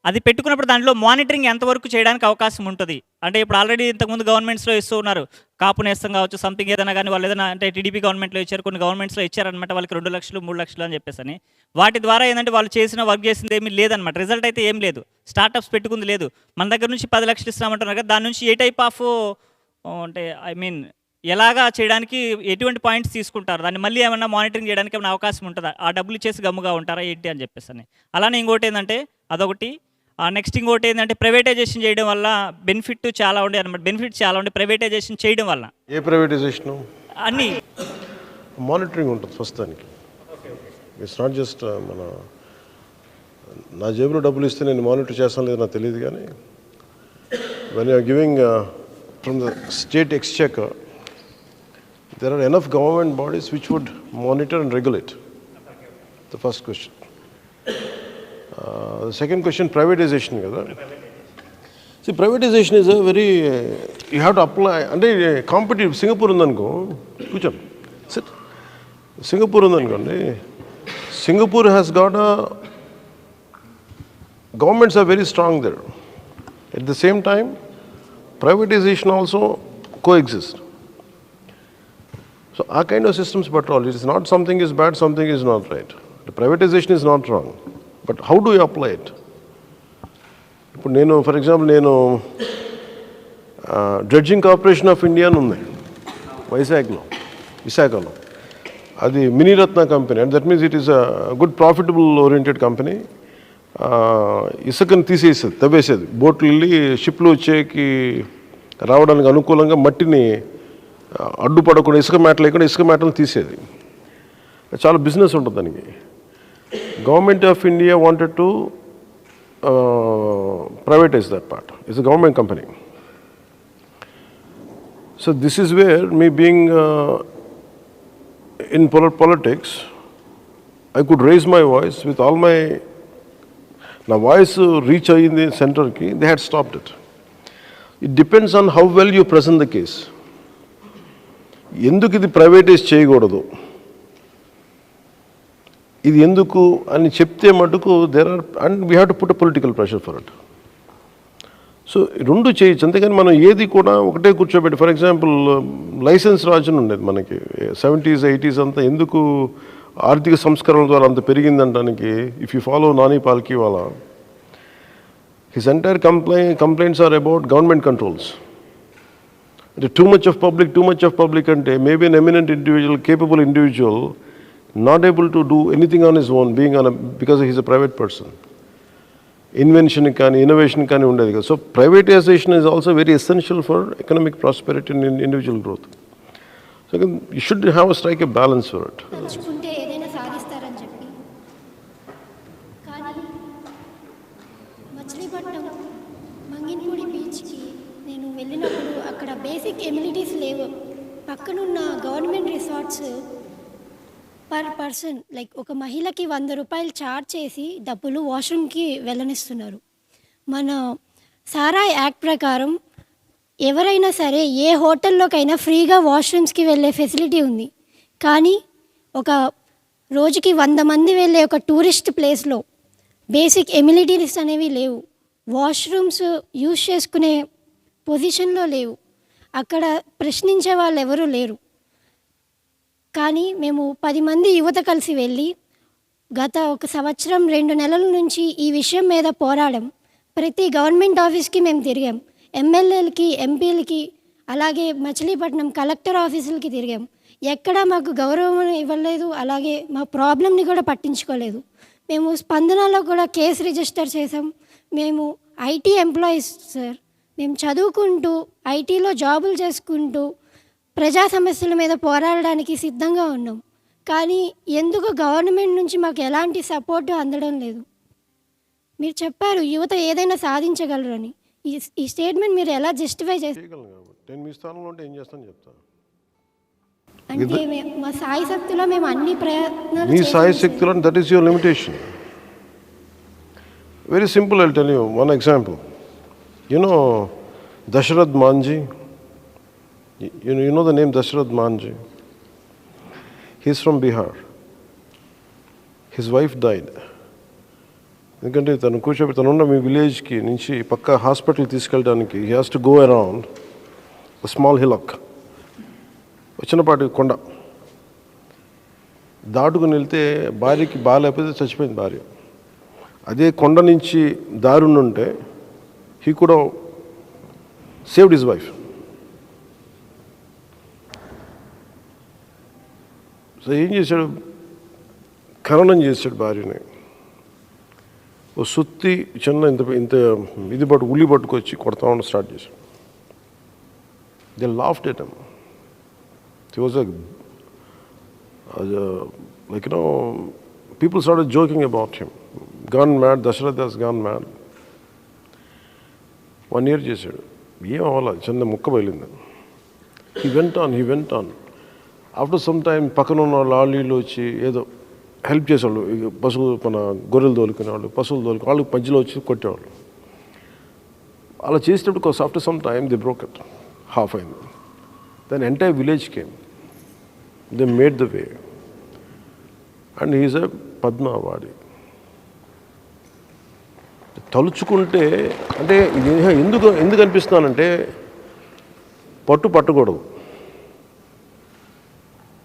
అది పెట్టుకున్నప్పుడు దాంట్లో మానిటరింగ్ ఎంతవరకు చేయడానికి అవకాశం ఉంటుంది? అంటే ఇప్పుడు ఆల్రెడీ ఇంతకుముందు గవర్నమెంట్స్లో ఇస్తూ ఉన్నారు, కాపు నేస్తం కావచ్చు, సంథింగ్ ఏదైనా కానీ వాళ్ళు ఏదైనా అంటే టీడీపీ గవర్నమెంట్లో ఇచ్చారు, కొన్ని గవర్నమెంట్స్లో ఇచ్చారనమాట వాళ్ళకి 2 లక్షలు 3 లక్షలు అని చెప్పేసి అని. వాటి ద్వారా ఏంటంటే వాళ్ళు వర్క్ చేసింది ఏమీ లేదనమాట, రిజల్ట్ అయితే ఏం లేదు, స్టార్టప్స్ పెట్టుకుంది లేదు. మన దగ్గర నుంచి 10 లక్షలు ఇస్తామంటున్నారు కదా, దాని నుంచి ఏ టైప్ ఆఫ్ అంటే ఎలాగా చేయడానికి ఎటువంటి పాయింట్స్ తీసుకుంటారు? దాన్ని మళ్ళీ ఏమన్నా మానిటరింగ్ చేయడానికి ఏమైనా అవకాశం ఉంటుందా? ఆ డబ్బులు ఇచ్చేసి గమ్ముగా ఉంటారా ఏంటి అని చెప్పేసి అని. అలానే ఇంకోటి ఏంటంటే అదొకటి. నెక్స్ట్ ఇంకోటి ఏంటంటే ప్రైవేటైజేషన్ చేయడం వల్ల బెనిఫిట్ చాలా ఉండే అనమాట, బెనిఫిట్స్ చాలా ఉండే ప్రైవేటైజేషన్ చేయడం వల్ల. ఏ ప్రైవేటైజేషను? అన్నీ మానిటరింగ్ ఉంటుంది ఫస్ట్ దానికి. ఇట్స్ నాట్ జస్ట్ నా జేబులో డబ్బులు ఇస్తే నేను మానిటర్ చేస్తాను లేదు నాకు తెలియదు, కానీ when you're giving from the state exchequer, there are enough government bodies which would monitor and regulate. The first question. The second question, privatization kada. See, privatization is a very you have to apply ante competitive. Singapore undanko kucham sit. Singapore undankondi, Singapore has got a governments are very strong there. At the same time, privatization also coexist. So our kind of systems, but all it is not something is bad, something is not right. The privatization is not wrong, but how do you apply it? ఇప్పుడు నేను for example నేను dredging corporation of India అని ఉంది విశాఖలో. అది Miniratna company, and that means it is a good profitable oriented company. ఇసుకని తీసేసేది, తవ్వేసేది, బోట్లు వెళ్ళి షిప్లు వచ్చేకి రావడానికి అనుకూలంగా మట్టిని అడ్డుపడకుండా, ఇసుక మేట లేకుండా ఇసుక మేటలు తీసేది. చాలా బిజినెస్ ఉంటుంది దానికి. Government of India wanted to privatise that part. It's a government company. So this is where me being in politics, I could raise my voice with all my, నా వాయిస్ రీచ్ అయ్యింది సెంటర్కి, they had stopped it. It depends on how well you present the case. ఎందుకు ఇది privatize చేయకూడదు, ఇది ఎందుకు అని చెప్తే మటుకు there are, and we have to put a political pressure for it. So రెండు చేయొచ్చు, అంతేగాని మనం ఏది కూడా ఒకటే కూర్చోబెట్టి. ఫర్ ఎగ్జాంపుల్ లైసెన్స్ రాజుని ఉండేది మనకి 70s 80s అంతా. ఎందుకు ఆర్థిక సంస్కరణల ద్వారా అంత పెరిగిందంటానికి, if you follow Nani Palkhivala, his entire complaints are about government controls. Too much of public ante maybe an eminent individual, capable individual, not able to do anything on his own, because he's a private person. Invention kani, innovation kani undedi kada. So privatization is also very essential for economic prosperity and individual growth. So you should strike a balance for it. తలుచుకుంటే ఏదైనా సాధిస్తారని చెప్పి, కానీ మచిలీపట్నం మంగినపూడి బీచ్కి నేను వెళ్ళినప్పుడు అక్కడ basic amenities లేవు. పక్కనున్న government resorts per person like ఒక మహిళకి 100 రూపాయలు ఛార్జ్ చేసి డబ్బులు వాష్రూమ్కి వెళ్ళనిస్తున్నారు. మన సారా యాక్ట్ ప్రకారం ఎవరైనా సరే ఏ హోటల్లోకైనా ఫ్రీగా వాష్రూమ్స్కి వెళ్ళే ఫెసిలిటీ ఉంది. కానీ ఒక రోజుకి 100 మంది వెళ్ళే ఒక టూరిస్ట్ ప్లేస్లో బేసిక్ ఎమ్యూనిటీస్ అనేవి లేవు. వాష్రూమ్స్ యూజ్ చేసుకునే పొజిషన్లో లేవు. అక్కడ ప్రశ్నించే వాళ్ళు ఎవరూ లేరు. కానీ మేము 10 మంది యువత కలిసి వెళ్ళి గత 1 సంవత్సరం 2 నెలల నుంచి ఈ విషయం మీద పోరాడం. ప్రతి గవర్నమెంట్ ఆఫీస్కి మేము తిరిగాం, ఎమ్మెల్యేలకి, ఎంపీలకి, అలాగే మచిలీపట్నం కలెక్టర్ ఆఫీసులకి తిరిగాం. ఎక్కడా మాకు గౌరవం ఇవ్వలేదు, అలాగే మా ప్రాబ్లమ్ని కూడా పట్టించుకోలేదు. మేము స్పందనలో కూడా కేసు రిజిస్టర్ చేసాం. మేము ఐటీ ఎంప్లాయీస్ సార్. మేము చదువుకుంటూ ఐటీలో జాబులు చేసుకుంటూ ప్రజా సమస్యల మీద పోరాడడానికి సిద్ధంగా ఉన్నాం. కానీ ఎందుకు గవర్నమెంట్ నుంచి మాకు ఎలాంటి సపోర్టు అందడం లేదు. మీరు చెప్పారు యువత ఏదైనా సాధించగలరని. ఈ స్టేట్మెంట్ మీరు ఎలా జస్టిఫై చేస్తారు? చేయగలను కాబట్టి నేను మీ స్థానంలో ఉంటే ఏం చేస్తాను చెప్తాను. అంటే మా సాయి శక్తిలో మేము అన్ని ప్రయత్నాలు మీ చేసాం సాయి సార్. శక్తిలో that is your limitation. Very simple, I'll tell you one example. You know Dashrath Manjhi, you know the name Dashrath Manji. He's from Bihar. His wife died. ఎందుకంటే తను తనున్న మీ విలేజ్కి నుంచి పక్క హాస్పిటల్ తీసుకెళ్ళడానికి he has to go around small hillock, చిన్నపాటి కొండ దాటుకుని వెళ్తే భార్యకి బాగాలేకపోతే చచ్చిపోయింది భార్య. అదే కొండ నుంచి దారుణుంటే హీ కూడా సేవ్డ్ హిజ్ వైఫ్. సో ఏం చేశాడు, ఖననం చేశాడు భార్యని. ఓ సుత్తి చిన్న ఇంత ఇంత ఇది ఉల్లి పట్టుకొచ్చి కొడతా స్టార్ట్ చేశాడు. They laughed at him. He was like people started joking about him. Gone mad, Dashrath has gone mad. 1 year చేశాడు. ఏం అవ్వాలి, చిన్న ముక్క బయలుంది. He went on. After some time పక్కన ఉన్న వాళ్ళు వీళ్ళు వచ్చి ఏదో హెల్ప్ చేసేవాళ్ళు. పశువు మన గొర్రెలు తోలుకునేవాళ్ళు, పశువులు తోలుకునే వాళ్ళు మధ్యలో వచ్చి కొట్టేవాళ్ళు. అలా చేసేటప్పుడు after some time they broke it, half అయింది. Then entire village came, they made the way and he's a Padma awardee. తలుచుకుంటే అంటే ఇది ఎందుకు అనిపిస్తున్నానంటే పట్టకూడదు,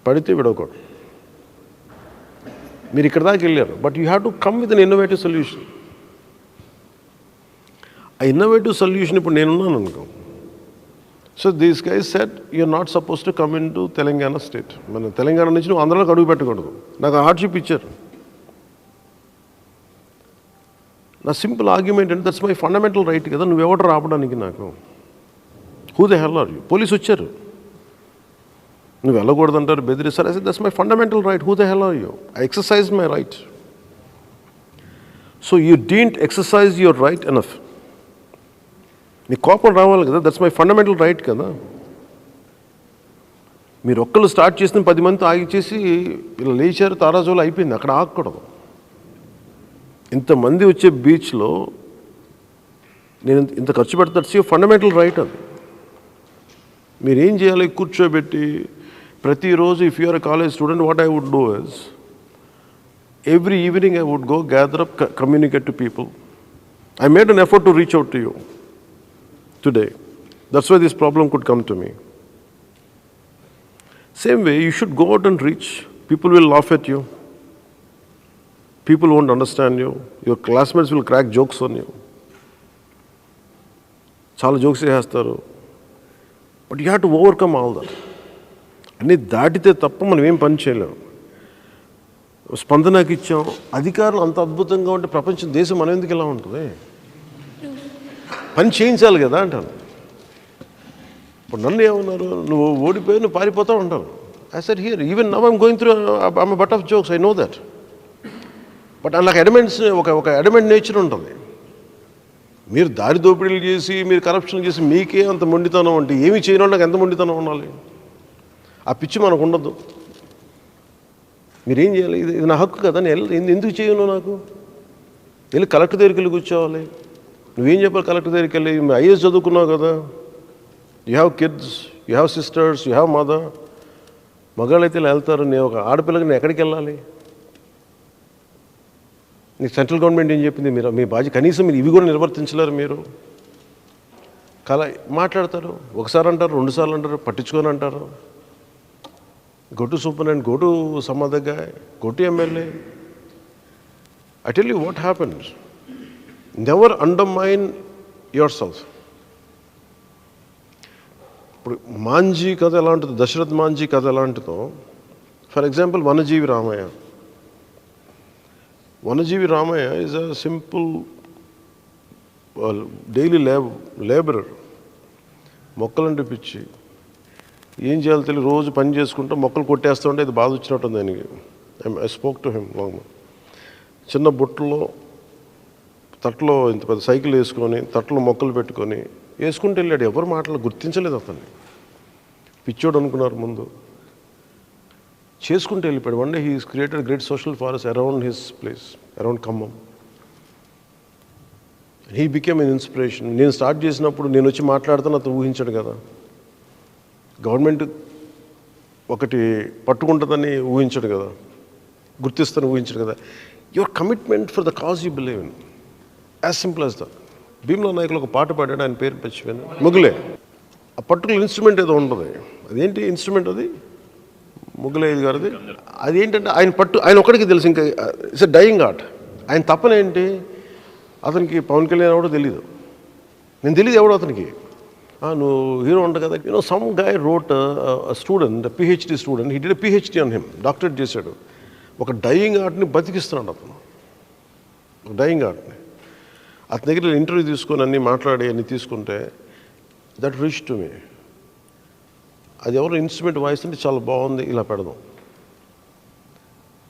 పడితే విడవకూడదు. మీరు ఇక్కడ దాకా వెళ్ళారు, but you have to come with an innovative solution. ఆ ఇన్నోవేటివ్ సొల్యూషన్ ఇప్పుడు నేనున్నాను అనుకో. So these guys set you're not suppose to come in to Telangana state. మన తెలంగాణ నుంచి నువ్వు ఆంధ్రాలోకి అడుగు పెట్టకూడదు. నాకు హార్డ్షిప్ ఇచ్చారు. నా సింపుల్ ఆర్గ్యుమెంట్ అంటే దట్స్ మై ఫండమెంటల్ రైట్ కదా. నువ్వెవరు రావడానికి నాకు? Who the hell are you? Police వచ్చారు, నువ్వు వెళ్ళకూడదంటారు, బెదిరిస్తారు. I said that's my fundamental right. Who the hell are you? I exercise my right. So you didn't exercise your right enough. నీ కోపం రావాలి కదా, దట్స్ మై ఫండమెంటల్ రైట్ కదా. మీరు ఒక్కళ్ళు స్టార్ట్ చేసిన 10 మంది ఆగిచేసి ఇలా లేచారు, తారాజోలు అయిపోయింది. అక్కడ ఆగకూడదు. ఇంతమంది వచ్చే బీచ్లో నేను ఇంత ఖర్చు పెడతా, దట్స్ యువర్ ఫండమెంటల్ రైట్. అది మీరేం చేయాలి, కూర్చోబెట్టి ప్రతిరోజు if you're a college student what I would do is every evening I would go gather up, communicate to people. I made an effort to reach out to you today. That's why this problem could come to me. Same way, you should go out and reach. People will laugh at you. People won't understand you. Your classmates will crack jokes on you. Chala jokes చేస్తారు. But you have to overcome all that. అన్నీ దాటితే తప్ప మనం ఏం పని చేయలేము. స్పందనకి ఇచ్చాం, అధికారులు అంత అద్భుతంగా ఉంటే ప్రపంచం దేశం మనం ఎందుకు ఇలా ఉంటుంది? పని చేయించాలి కదా అంటాను. ఇప్పుడు నన్ను ఏమన్నారు, నువ్వు ఓడిపోయి నువ్వు పారిపోతూ ఉంటాను. I said here even now I'm going through I'm a but of jokes, I know that. But నాకు అడమెంట్స్ ఒక అడమెంట్ నేచర్ ఉంటుంది. మీరు దారి దోపిడీలు చేసి మీరు కరప్షన్ చేసి మీకే అంత మొండితనం అంటే ఏమి చేయని నాకు ఎంత మొండితనం ఉండాలి? ఆ పిచ్చి మనకు ఉండదు. మీరేం చేయాలి? ఇది నా హక్కు కదా, నేను ఎందుకు చేయను? నాకు వెళ్ళి కలెక్టర్ దగ్గరికి వెళ్ళి కూర్చోవాలి. నువ్వేం చెప్పాలి కలెక్టర్ దగ్గరికి వెళ్ళి? ఐఏఎస్ చదువుకున్నావు కదా, you have kids, you have sisters, you have mother. మగాళ్ళు అయితే వెళ్తారు, నేను ఒక ఆడపిల్లకి నేను ఎక్కడికి వెళ్ళాలి? నీకు సెంట్రల్ గవర్నమెంట్ ఏం చెప్పింది? మీరు మీ బాధ్యత కనీసం మీరు ఇవి కూడా నిర్వర్తించలేరు. మీరు మాట్లాడతారు, ఒకసారి అంటారు, 2 సార్లు అంటారు, పట్టించుకొని అంటారు. Go to superintendent, go to some other guy, go to MLA. I tell you what happens. Never undermine your self. ఇప్పుడు మాంజీ కథ ఎలా ఉంటుందో, దశరథ్ మాంజీ కథ ఎలా ఉంటుందో, for example Vanajeevi Ramaiah. Vanajeevi Ramaiah is a simple daily labourer. మొక్కలంటే పిచ్చి, ఏం చేయాలో తెలియదు, రోజు పని చేసుకుంటూ మొక్కలు కొట్టేస్తూ ఉంటే ఇది బాధ వచ్చినట్టుంది ఆయనకి. I spoke to him long. చిన్న బుట్టలో తట్లో ఇంత పెద్ద సైకిల్ వేసుకొని తట్లో మొక్కలు పెట్టుకొని వేసుకుంటూ వెళ్ళాడు. ఎవరు మాటలు గుర్తించలేదు అతన్ని. పిచ్చోడు అనుకున్నారు ముందు, చేసుకుంటూ వెళ్ళిపోయాడు. One day he created great social forest around his place, around Khammam. He became an inspiration. నేను స్టార్ట్ చేసినప్పుడు నేను వచ్చి మాట్లాడుతాను అతను ఊహించాడు కదా. గవర్నమెంట్ ఒకటి పట్టుకుంటుందని ఊహించాడు కదా, గుర్తిస్తాను ఊహించాడు కదా. Your commitment for the cause you believe in, as simple as that. Bheemla నాయకులు ఒక పాట పాడాడు, ఆయన పేరు మర్చిపోయాను, ముగ్గులే. ఆ పర్టికులర్ ఇన్స్ట్రుమెంట్ ఏదో ఉంటుంది, అదేంటి ఇన్స్ట్రుమెంట్ అది, ముగ్గులే ఇది గారిది. అదేంటంటే ఆయన ఒక్కడికి తెలుసు, ఇంకా ఇట్స్ ఎ డయింగ్ ఆర్ట్. ఆయన తప్పనేంటి, అతనికి పవన్ కళ్యాణ్ ఎవడో తెలీదు, నేను తెలియదు ఎవడో అతనికి. నువ్వు హీరో ఉంటా కదా. Some guy wrote student, PhD student, he did PhD on him, doctorate చేశాడు. ఒక డయింగ్ ఆర్ట్ని బతికిస్తున్నాడు అతను, ఒక డయింగ్ ఆర్ట్ని. అతని దగ్గర ఇంటర్వ్యూ తీసుకొని అన్నీ మాట్లాడి అన్నీ తీసుకుంటే దట్ రీచ్ టు మీ. అది ఎవరు ఇన్స్ట్రుమెంట్ వాయిస్తుంటే చాలా బాగుంది, ఇలా పెడదాం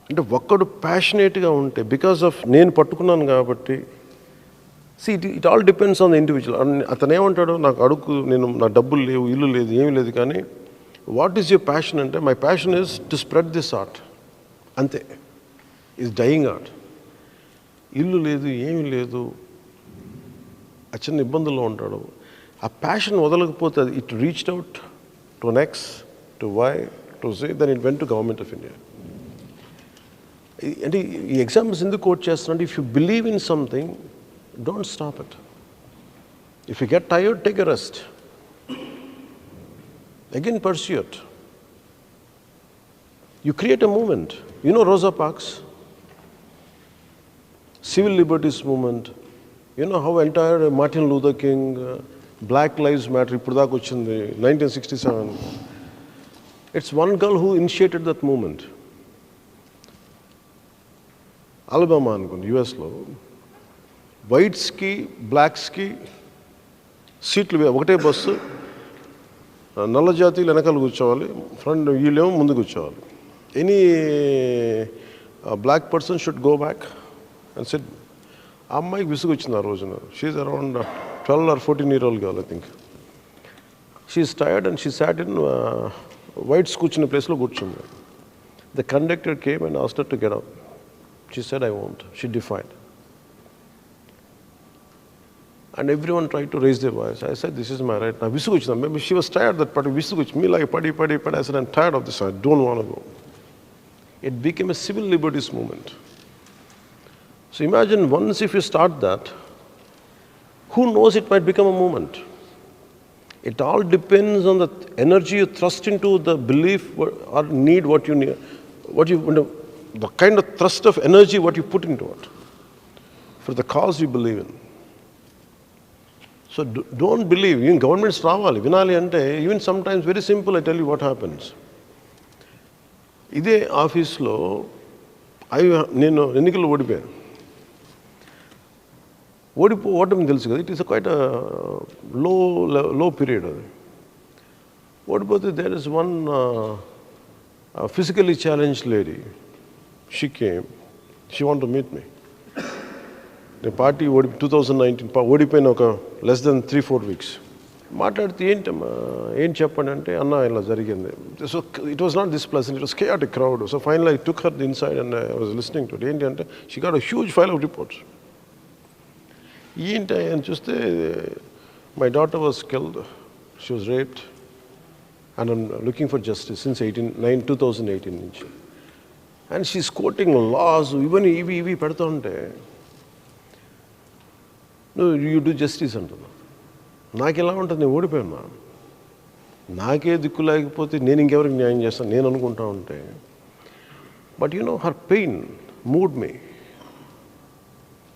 అంటే ఒక్కడు ప్యాషనేట్గా ఉంటే, బికాస్ ఆఫ్ నేను పట్టుకున్నాను కాబట్టి. It all depends on the individual. అతను ఏమంటాడు, నాకు అడుగు, నా డబ్బులు లేవు, ఇల్లు లేదు, ఏమీ లేదు, కానీ వాట్ ఈస్ యువర్ ప్యాషన్ అంటే, my passion is to spread this art, అంతే. Is dying art. ఇల్లు లేదు, ఏమీ లేదు, ఆ చిన్న ఇబ్బందుల్లో ఉంటాడు. ఆ ప్యాషన్ వదలకపోతే it reached out to next, to why, to say, then it went to government of India. అంటే ఈ ఎగ్జాంపుల్స్ ఎందుకు కోట్ చేస్తున్నాంటే, if you believe in something, don't stop it. If you get tired, take a rest. Again, pursue it. You create a movement. You know Rosa Parks? Civil liberties movement. You know how entire Martin Luther King, Black Lives Matter, ఇప్పుడు దాకా వచ్చింది 1967. It's one girl who initiated that movement. Alabama అనుకోండి, యుఎస్లో వైట్స్కి బ్లాక్స్కి సీట్లు ఒకటే bus, నల్ల జాతీయులు వెనకాల కూర్చోవాలి, ఫ్రంట్ వీళ్ళేమో ముందు కూర్చోవాలి. Any black person should go back and sit. ఆ అమ్మాయికి విసుగు వచ్చింది ఆ రోజున. She's around 12 or 14 year old girl, I think. She's tired and she sat in whites కూర్చున్న ప్లేస్లో కూర్చుంది. The conductor came and asked her to get up. She said, I won't. She defied. And everyone tried to raise their voice. I said, this is my right. Now, visuguchna. Maybe she was tired that party. Visuguch me like padi. I said, I'm tired of this. I don't want to go. It became a civil liberties movement. So imagine once if you start that, who knows, it might become a movement. It all depends on the energy you thrust into the belief or need, what you need, the kind of thrust of energy what you put into it for the cause you believe in. So don't believe. Even governments రావాలి, వినాలి అంటే, even sometimes very simple, I tell you what happens. ఇదే ఆఫీస్లో నేను ఎన్నికల్లో ఓడిపోయాను. ఓటమి తెలుసు కదా, it is quite low period. అది ఓడిపోతే there is one physically challenged lady. She came. She wanted to meet me. The party 2019 ఓడిపోయిన ఒక less than 3-4 weeks. మాట్లాడితే ఏం చెప్పండి అంటే, అన్న ఇలా జరిగింది. So it was not this pleasant, it was chaotic crowd. So final I took her inside and I was listening to it. ఏంటి అంటే, she got a huge file of reports. ఏంటి అని చూస్తే, my daughter was killed, she was raped and I'm looking for justice since 2018 నుంచి. And she's quoting laws, even ఇవి పెడతా ఉంటే, no, you do justice అంటున్నా. నాకు ఎలా ఉంటుంది, నేను ఓడిపోయాను, నాకే దిక్కు లేకపోతే నేను ఇంకెవరికి న్యాయం చేస్తాను నేను అనుకుంటా ఉంటే. బట్ హర్ పెయిన్ మూడ్ మీ,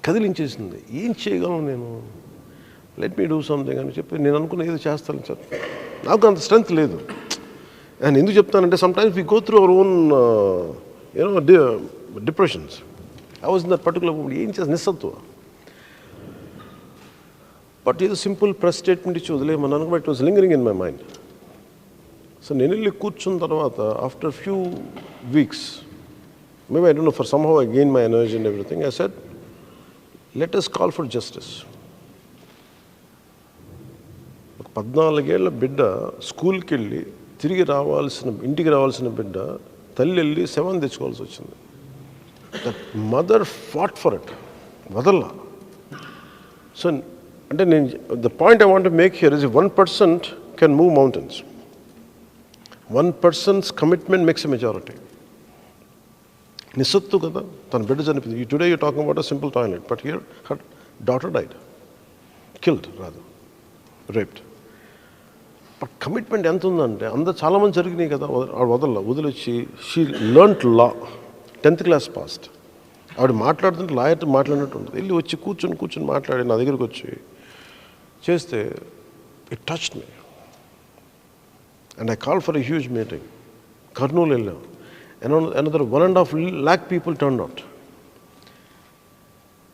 కదిలించేసింది. ఏం చేయగలను నేను, లెట్ మీ డూ సంథింగ్ అని చెప్పి నేను అనుకున్న ఏదో చేస్తాను సార్. నాకు అంత స్ట్రెంగ్త్ లేదు. అండ్ ఎందుకు చెప్తానంటే, sometimes we go through our own depressions. I was in that particular moment. ఏం చేసి నిస్సత్వ. బట్ ఏదో సింపుల్ ప్రెస్ స్టేట్మెంట్ ఇచ్చి వదిలేయమన్నాను, but it was lingering in my mind. So నేను వెళ్ళి కూర్చున్న తర్వాత after few weeks, maybe I don't know, for somehow I gain my energy and everything. I said let us call for justice. ఒక 14 ఏళ్ల బిడ్డ స్కూల్కి వెళ్ళి తిరిగి ఇంటికి రావాల్సిన బిడ్డ తల్లి వెళ్ళి శవం తెచ్చుకోవాల్సి వచ్చింది. That mother fought for it, వదల్లా. సో అంటే the point I want to make here is 1% can move mountains. 1%'s commitment makes a majority. నిస్సత్తు కదా, తన బిడ్డ చనిపోయింది. Today you talking about a simple toilet, but here her daughter died, killed rather, raped. But commitment ఎంత ఉందంటే చాలామంది జరిగినాయి కదా, వదిలొచ్చి she learned law, 10th class passed. ఆవిడ మాట్లాడుతుంటే లాయర్ మాట్లాడినట్టు ఉంటుంది. వెళ్ళి వచ్చి కూర్చొని మాట్లాడి నా దగ్గరికి వచ్చి చేస్తే it touched me. And I call for a huge meeting. Kurnool వెళ్ళాం. Another 1.5 lakh people turned out.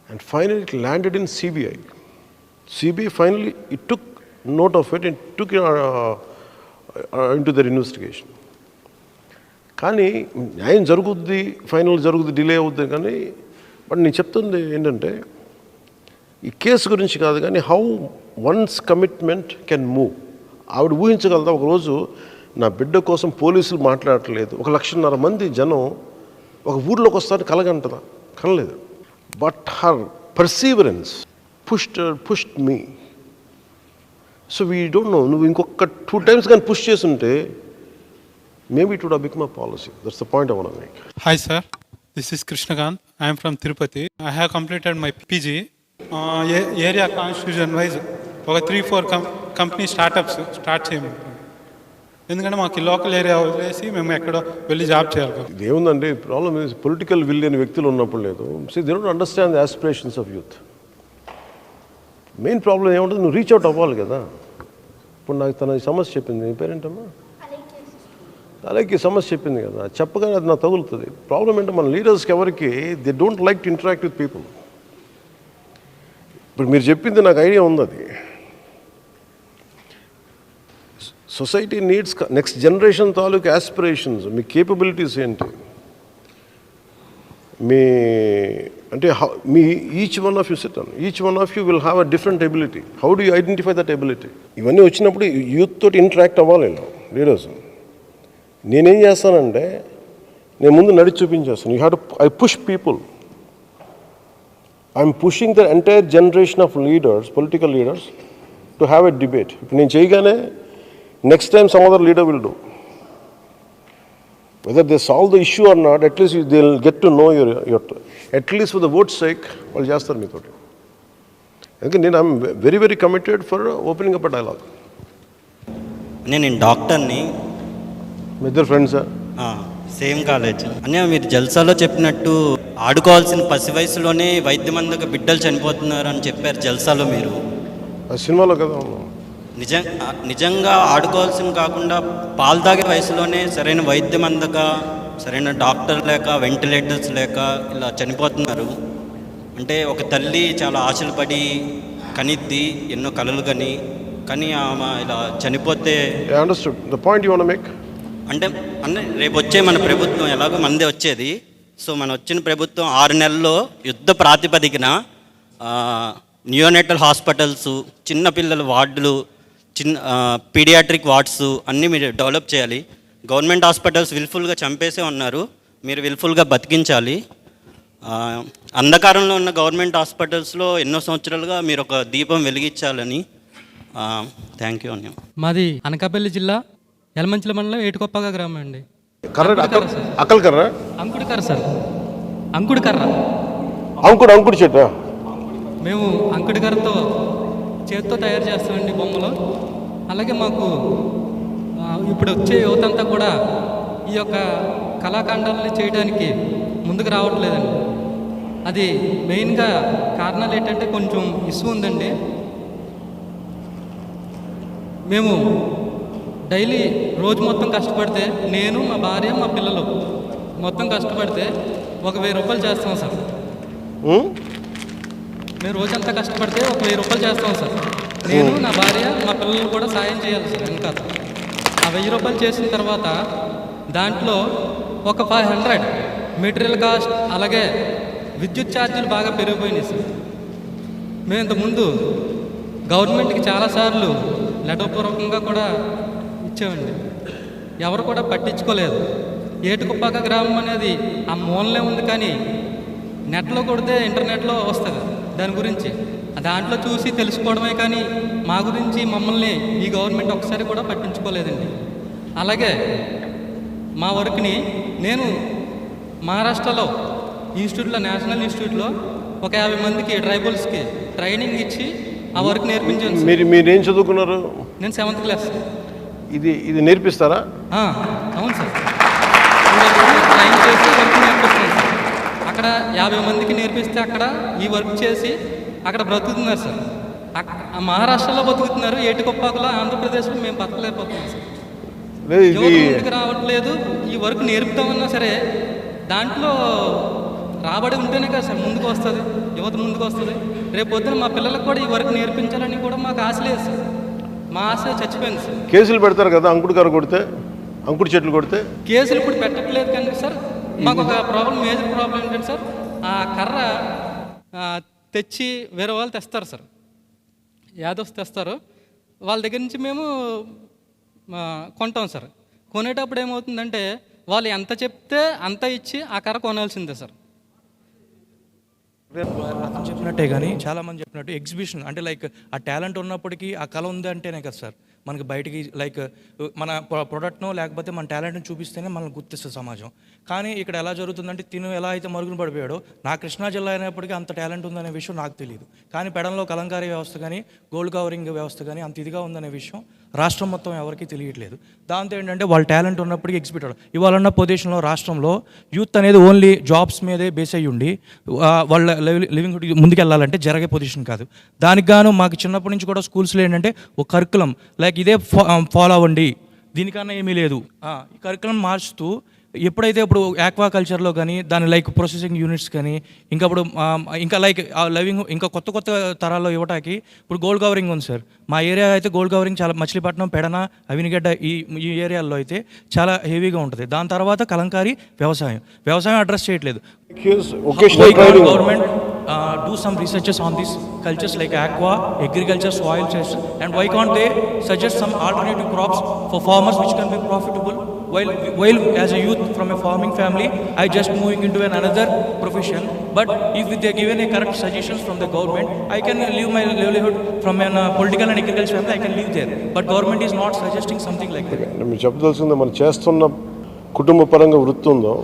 And finally it landed in CBI. CBI finally, it took note of it and took it into their investigation. కానీ న్యాయం జరుగుద్ది, final జరుగుద్ది, delay అవుద్ది. కానీ but నేను చెప్తుంది ఏంటంటే ఈ కేసు గురించి కాదు, కానీ how once commitment can move. ఆవిడ ఊహించగలదా ఒకరోజు నా బిడ్డ కోసం పోలీసులు మాట్లాడట్లేదు, 1,00,000 మంది జనం ఒక ఊర్లోకి వస్తారు, కలగంటదా? కనలేదు. But her perseverance pushed me. So we don't know, నువ్వు ఇంకొక 2 times కానీ పుష్ చేస్తుంటే maybe it would have become a policy. That's the point I want to make. Hi sir, this is Krishnakant. I am from Tirupati. I have completed my PG. Area constitution wise ఒక 3-4 company startups start చేయమంటారు. ఎందుకంటే మాకు local area వదిలేసి మేము ఎక్కడో వెళ్ళి job చేయాలి. ఇది ఏముందండి, ప్రాబ్లమ్ ఇస్ పొలిటికల్ విల్ లేని వ్యక్తులు ఉన్నప్పుడు లేదు. They don't understand the aspirations of youth. Main problem ఏముంటుంది, నువ్వు రీచ్ అవుట్ అవ్వాలి కదా. ఇప్పుడు నాకు తన సమస్య చెప్పింది, నీ పేరేంటమ్మా? అలాగే సమస్య చెప్పింది కదా, చెప్పగానే అది నాకు తగులుతుంది. ప్రాబ్లం ఏంటో మన లీడర్స్కి ఎవరికి they don't like to interact with people. ఇప్పుడు మీరు చెప్పింది నాకు ఐడియా ఉంది. అది సొసైటీ నీడ్స్ నెక్స్ట్ జనరేషన్ తాలూకు ఆస్పిరేషన్స్, మీ కేపబిలిటీస్ ఏంటి, మీ each one of you will have a different ability. How do you identify that ability? ఇవన్నీ వచ్చినప్పుడు యూత్ తోటి ఇంటరాక్ట్ అవ్వాలి లీడర్స్. నేనేం చేస్తానంటే నేను ముందు నడిచి చూపించేస్తాను. I push people. I'm pushing the entire generation of leaders, political leaders to have a debate. ఇప్పుడు నేను చేయగానే next time some other leader will do. Whether they solve the issue or not, at least they will get to know your at least for the vote sake వాళ్ళు చేస్తారు మీతోటి. అందుకే నేను I'm very very committed for opening up a dialogue. నేను డాక్టర్ని. మీ ఇద్దరు ఫ్రెండ్సా? Same college. అనే మీరు జల్సాలో చెప్పినట్టు ఆడుకోవాల్సిన పసి వయసులోనే వైద్యం అందక బిడ్డలు చనిపోతున్నారు అని చెప్పారు జల్సాలో మీరు. ఆ సినిమాలో కదా. నిజంగా ఆడుకోవాల్సిన కాకుండా పాలు తాగే వయసులోనే సరైన వైద్యం అందక, సరైన డాక్టర్ లేక, వెంటిలేటర్స్ లేక ఇలా చనిపోతున్నారు. అంటే ఒక తల్లి చాలా ఆశలు పడి కనిద్ది, ఎన్నో కలలు కానీ ఆమె ఇలా చనిపోతే. Understood the point you want to make. అంటే రేపు వచ్చే మన ప్రభుత్వం ఎలాగో మనదే వచ్చేది. సో మన వచ్చిన ప్రభుత్వం 6 నెలల్లో యుద్ధ ప్రాతిపదికన నియోనేటల్ హాస్పిటల్స్, చిన్నపిల్లల వార్డులు, పీడియాట్రిక్ వార్డ్స్ అన్నీ మీరు డెవలప్ చేయాలి. గవర్నమెంట్ హాస్పిటల్స్ విల్ఫుల్గా చంపేసే ఉన్నారు, మీరు విల్ఫుల్గా బతికించాలి. అంధకారంలో ఉన్న గవర్నమెంట్ హాస్పిటల్స్లో ఎన్నో సంవత్సరాలుగా మీరు ఒక దీపం వెలిగించాలని. థ్యాంక్ యూ అన్య. మాది అనకాపల్లి జిల్లా యలమంచిల మండలం ఏటుకొప్పగా గ్రామం అండి. అక్కలకర్ర అంకుడు కర్ర సార్. అంకుడు కర్ర, అంకుడు చెట్టు. మేము అంకుడు కర్రతో చేతితో తయారు చేస్తామండి బొమ్మలు. అలాగే మాకు ఇప్పుడు వచ్చే యువతంతా కూడా ఈ యొక్క కళాఖండాలని చేయడానికి ముందుకు రావట్లేదండి. అది మెయిన్గా కారణాలు ఏంటంటే కొంచెం ఇష్యూ ఉందండి. మేము డైలీ రోజు మొత్తం కష్టపడితే, నేను, మా భార్య, మా పిల్లలు మొత్తం కష్టపడితే 1,000 రూపాయలు చేస్తాం సార్. మేము రోజంతా కష్టపడితే ఒక 1000 రూపాయలు చేస్తాం సార్. నేను నా భార్య మా పిల్లలు కూడా సాయం చేయాలి సార్. ఇంకా ఆ 1000 రూపాయలు చేసిన తర్వాత దాంట్లో ఒక 500 మెటీరియల్ కాస్ట్, అలాగే విద్యుత్ ఛార్జీలు బాగా పెరిగిపోయినాయి సార్. మేము ఇంతకుముందు గవర్నమెంట్కి చాలాసార్లు లెటర్పూర్వకంగా కూడా ఇచ్చామండి. ఎవరు కూడా పట్టించుకోలేదు. ఏటుకుప్పాక గ్రామం అనేది ఆ మూలనే ఉంది, కానీ నెట్లో కొడితే ఇంటర్నెట్లో వస్తుంది దాని గురించి. దాంట్లో చూసి తెలుసుకోవడమే కానీ మా గురించి మమ్మల్ని ఈ గవర్నమెంట్ ఒకసారి కూడా పట్టించుకోలేదండి. అలాగే మా వర్క్ని నేను మహారాష్ట్రలో ఇన్స్టిట్యూట్లో, నేషనల్ ఇన్స్టిట్యూట్లో ఒక 50 మందికి ట్రైబల్స్కి ట్రైనింగ్ ఇచ్చి ఆ వర్క్ నేర్పించాను సార్. మీరేం చదువుకున్నారు? నేను 7th క్లాస్. ఇది నేర్పిస్తారా? అవును సార్. ట్రైన్ చేసి వర్క్ నేర్పిస్తాను సార్. అక్కడ 50 మందికి నేర్పిస్తే అక్కడ ఈ వర్క్ చేసి అక్కడ బ్రతుకుతున్నారు సార్. మహారాష్ట్రలో బతుకుతున్నారు, ఏటికొప్పాకులో ఆంధ్రప్రదేశ్లో మేము బతకలేకపోతున్నాం సార్. యువత ముందుకు రావట్లేదు. ఈ వర్క్ నేర్పుతామన్నా సరే దాంట్లో రాబడి ఉంటేనే కదా సార్ ముందుకు వస్తుంది, యువత ముందుకు వస్తుంది. రేపు పొద్దున మా పిల్లలకు కూడా ఈ వర్క్ నేర్పించాలని కూడా మాకు ఆశ లేదు సార్. మా ఆశ చచ్చిపోయింది సార్. కేసులు పెడతారు కదా అంకుడు గారు కొడితే, అంకుడు చెట్లు కొడితే? కేసులు ఇప్పుడు పెట్టట్లేదు కానీ సార్ మాకు ఒక ప్రాబ్లం, మేజర్ ప్రాబ్లం ఏంటంటే సార్, ఆ కర్ర తెచ్చి వేరే వాళ్ళు తెస్తారు సార్, యాదవ్స్ తెస్తారు. వాళ్ళ దగ్గర నుంచి మేము కొంటాం సార్. కొనేటప్పుడు ఏమవుతుందంటే వాళ్ళు ఎంత చెప్తే అంత ఇచ్చి ఆ కర్ర కొనాల్సిందే సార్. అతను చెప్పినట్టే కానీ చాలామంది చెప్పినట్టు ఎగ్జిబిషన్ అంటే లైక్ ఆ టాలెంట్ ఉన్నప్పటికీ ఆ కళ ఉంది అంటేనే కదా సార్ మనకి బయటికి లైక్ మన ప్రొడక్ట్నో లేకపోతే మన టాలెంట్ని చూపిస్తేనే మనల్ని గుర్తిస్తుంది సమాజం. కానీ ఇక్కడ ఎలా జరుగుతుందంటే తిను ఎలా అయితే మరుగున పడిపోయాడో, నా కృష్ణా జిల్లా అయినప్పటికీ అంత టాలెంట్ ఉందనే విషయం నాకు తెలియదు. కానీ పెడంలో కలంకారీ వ్యవస్థ కానీ గోల్డ్ కవరింగ్ వ్యవస్థ కానీ అంత ఇదిగా ఉందనే విషయం రాష్ట్రం మొత్తం ఎవరికీ తెలియట్లేదు. దాంతో ఏంటంటే వాళ్ళ టాలెంట్ ఉన్నప్పటికీ ఎగ్జిబిట్ అవ్వడం. ఇవాళ ఉన్న పొజిషన్లో రాష్ట్రంలో యూత్ అనేది ఓన్లీ జాబ్స్ మీదే బేస్ అయ్యి ఉండి వాళ్ళ లివింగ్ ముందుకెళ్ళాలంటే జరిగే పొజిషన్ కాదు. దానికి గాను మాకు చిన్నప్పటి నుంచి కూడా స్కూల్స్లో ఏంటంటే ఒక కరికులం లైక్ ఇదే ఫాలో అవ్వండి, దీనికన్నా ఏమీ లేదు, ఈ కరికులం మార్చుతూ ఎప్పుడైతే ఇప్పుడు ఆక్వా కల్చర్లో కానీ దాని లైక్ ప్రొసెసింగ్ యూనిట్స్ కానీ ఇంకా లైక్ లవింగ్ ఇంకా కొత్త కొత్త తరాల్లో ఇవ్వటానికి ఇప్పుడు గోల్డ్ కవరింగ్ ఉంది సార్. మా ఏరియా అయితే గోల్డ్ కవరింగ్ చాలా మచిలీపట్నం, పెడన, అవినిగడ్డ ఈ ఏరియాల్లో అయితే చాలా హెవీగా ఉంటుంది. దాని తర్వాత కలంకారీ, వ్యవసాయం అడ్రస్ చేయట్లేదు. Government do some researches on these cultures like aqua, agriculture, soil test, and why can't they suggest some alternative crops for farmers which can be profitable? While as a youth from a farming family, I just moving into another profession. But if they are given a correct suggestions from the government, I can live my livelihood from a political and agriculture family. I can live there. But government is not suggesting something like that. మీరు చెప్పదలసింది మనం చేస్తున్న కుటుంబ పరంగా వృత్తి ఉందో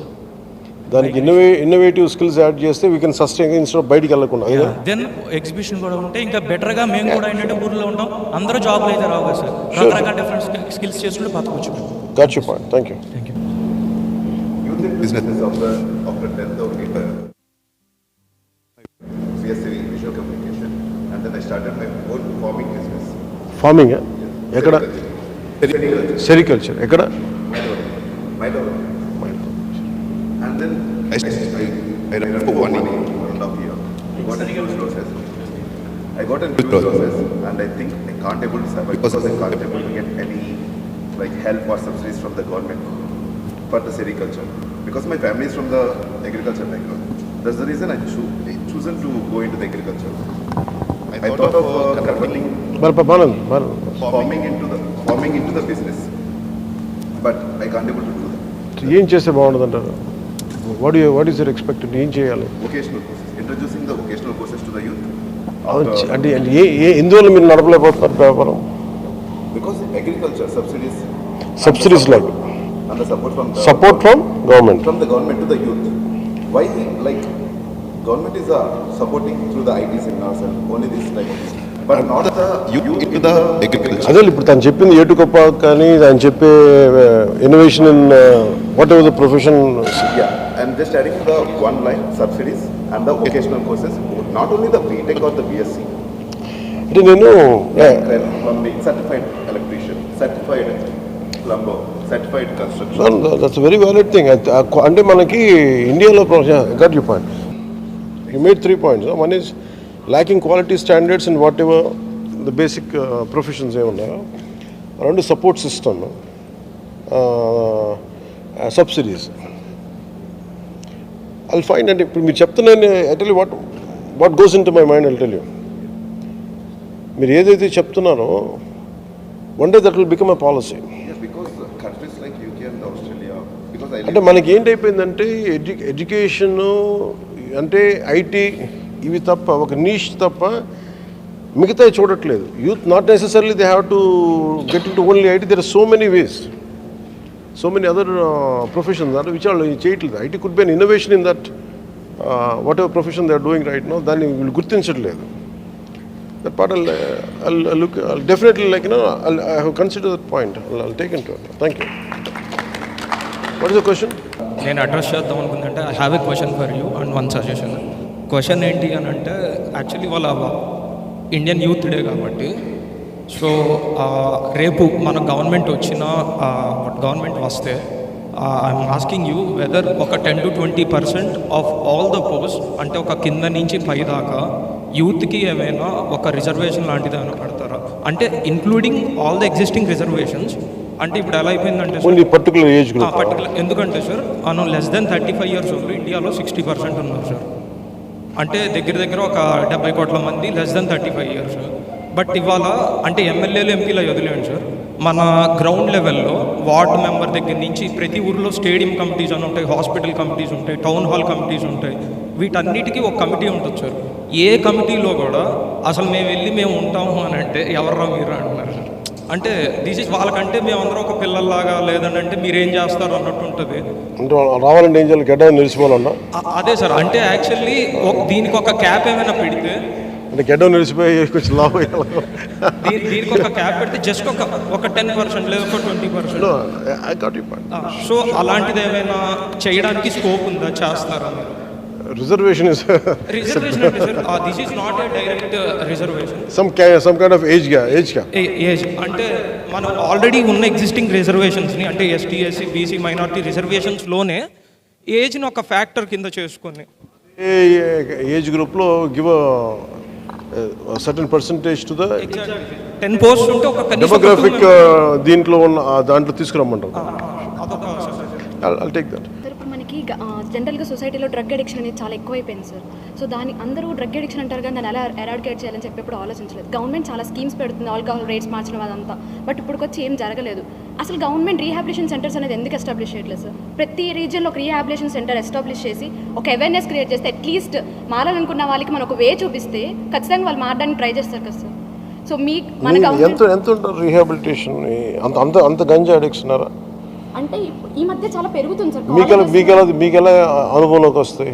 దానికి innovative skills add చేస్తే we can sustain instead బయటికి వెళ్ళకుండా. దెన్ ఎగ్జిబిషన్ కూడా ఉంటే ఇంకా బెటర్గా మేము కూడా ఏంటంటే ఊర్లో ఉంటాం, అందరూ జాబ్లు అయితే రావు కదా సార్, రకరకాల డిఫరెంట్ స్కిల్స్ చేసుకుంటే బతకొచ్చు. Got your point. Thank you. Youth in businesses after 10th or 8th, CSC visual communication, and then I started my own farming business. Farming? ఎక్కడ? సెరికల్చర్. ఎక్కడ? Mayur. And then I ran for 1.5 year. I got a huge process. And I think I can't able to survive because I can't able to get any like help or subsidies from the government for the sericulture. Because my family is from the agriculture background. That's the reason I chosen to go into the agriculture. I thought of converting farming into the business, but I can't able to do that. ఏం చేస్తే బాగుంటుంది అంటారు? What is your expected? ఏం చేయాలి? Vocational courses. Introducing the vocational courses to the youth. అంటే ఎందువల్ల మీరు నడపలేకపోతున్నారు వ్యాపారం? Because agriculture subsidies like and the support from government from the government to the youth. Why like government is supporting through the IT seminars and only this type of thing, but not the youth into the agriculture. అదే ఇప్పుడు తను చెప్పింది ఏటుకొప్ప కానీ ఆయన చెప్పే innovation in what ever the profession. I'm just adding the one line subsidies and the vocational courses, not only the BTech or the BSc. అంటే నేను plumbing, certified electrician, certified plumber, certified construction. That's very valid thing. అంటే మనకి ఇండియాలో got you point. He made 3 points. One is lacking quality standards in whatever the basic professions ఏమన్నాయో. Around support system, subsidies. I'll find, and ఇప్పుడు మీరు చెప్తున్నాను, I tell you what goes into my mind, I'll tell you. మీరు ఏదైతే చెప్తున్నారో one day that will become a policy. Yes, because countries like UK and Australia, because I అంటే మనకి ఏంటైపోయిందంటే education అంటే IT ఇవి తప్ప, ఒక నీష్ తప్ప మిగతా చూడట్లేదు. Youth not necessarily they have to get in to only IT. There are so many ways, so many other professions అంటే విచ్ వాళ్ళు చేయట్లేదు. IT could be an innovation in that whatever profession they are doing right no. దాన్ని వీళ్ళు గుర్తించట్లేదు. That part I'll look. I'll definitely, like, I have considered that point. I'll take into it. Thank you. What is the question? నేను address చేద్దాం అనుకుంటే I have a question for you and one suggestion. Question ఏంటి అని అంటే, actually వాళ్ళ Indian youth day కాబట్టి, so రేపు మన గవర్నమెంట్ గవర్నమెంట్ వస్తే ఐఎమ్ ఆస్కింగ్ యూ వెదర్ ఒక 10 to 20% of all the post, అంటే ఒక కింద నుంచి పై దాకా యూత్కి ఏమైనా ఒక రిజర్వేషన్ లాంటిది ఏమైనా పడతారా? అంటే including all the existing reservations. అంటే ఇప్పుడు ఎలా అయిపోయిందంటే పర్టికులర్ ఏజ్ గ్రూప్, పర్టికులర్ ఎందుకంటే సార్ మనం లెస్ దెన్ 35 years ఓల్డ్ ఇండియాలో 60% ఉన్నారు సార్. అంటే దగ్గర ఒక 70 కోట్ల మంది లెస్ దెన్ 35 years. బట్ ఇవాళ అంటే ఎమ్మెల్యేలు ఎంపీలు వదిలేండి సార్, మన గ్రౌండ్ లెవెల్లో వార్డు మెంబర్ దగ్గర నుంచి ప్రతి ఊరిలో స్టేడియం కమిటీస్ అని ఉంటాయి, హాస్పిటల్ కమిటీస్ ఉంటాయి, టౌన్ హాల్ కమిటీస్ ఉంటాయి. వీటన్నిటికీ ఒక కమిటీ ఉంటుంది సార్. ఏ కమిటీలో కూడా అసలు మేము ఉంటాము అని అంటే ఎవర్రా మీరు అంటున్నారు సార్. అంటే దిస్ ఇస్ వాళ్ళకంటే మేమందరం ఒక పిల్లల్లాగా, లేదంటే మీరేం చేస్తారు అన్నట్టు ఉంటుంది. రావాలంటే ఏం చేయాలి? గడ్డ నిలిచిపోవాలన్నా అదే సార్. అంటే యాక్చువల్లీ దీనికి ఒక క్యాప్ ఏమైనా పెడితే, అంటే గడ్డ నిలిచిపోయి కొంచెం లాభ దీనికి ఒక క్యాప్ పెడితే జస్ట్ ఒక 10% లేదా ఒక 20%. సో అలాంటిది ఏమైనా చేయడానికి స్కోప్ ఉందా? చేస్తారా? Reservation is reservation అంటే sir this is not a direct reservation. some kind of age gap. Age అంటే మనం ఆల్రెడీ ఉన్న ఎగ్జిస్టింగ్ రిజర్వేషన్స్ని, అంటే ఎస్టీ, ఎస్సీ, బీసీ, మైనారిటీ రిజర్వేషన్స్లోనే ఏజ్ని ఒక ఫ్యాక్టర్ కింద చేసుకొని ఏజ్ గ్రూప్లో give certain percentage to the 10 posts ఉంటే ఒక డెమోగ్రాఫిక్ దీంట్లో ఉన్న దాంట్లో తీసుకురమ్మంటారు. I'll take that. మనకి జనరల్గా సొసైటీలో డ్రగ్ అడిక్షన్ అనేది చాలా ఎక్కువైపోయింది సార్. సో దాన్ని అందరూ డ్రగ్ అడిక్షన్ అంటారు కానీ దాన్ని ఎలా ఎరాడికేట్ చేయాలని చెప్పి ఎప్పుడు ఆలోచించలేదు. గవర్నమెంట్ చాలా స్కీమ్స్ పెడుతుంది, ఆల్కహాల్ రేట్స్ మార్చడం అదంతా. బట్ ఇప్పటికొచ్చి ఏం జరగలేదు. అసలు గవర్నమెంట్ రీహాబిలిటేషన్ సెంటర్స్ అనేది ఎందుకు ఎస్టాబ్లిష్ చేయట్లేదు సార్? ప్రతి రీజియన్లో ఒక రీహాబిలిటేషన్ సెంటర్ ఎస్టాబ్లిష్ చేసి ఒక అవేర్నెస్ క్రియేట్ చేస్తే, అట్లీస్ట్ మారాలనుకున్న వాళ్ళకి మనం ఒక వే చూపిస్తే ఖచ్చితంగా వాళ్ళు మారడానికి ట్రై చేస్తారు కదా సార్. సో మన ఎంత ఉంటుంది రీహాబిలిటేషన్? అంత గంజా అడిక్షన్ అంటే ఈ మధ్య చాలా పెరుగుతుంది సార్. మీకు ఎలా అనుభవంలోకి వస్తాయి?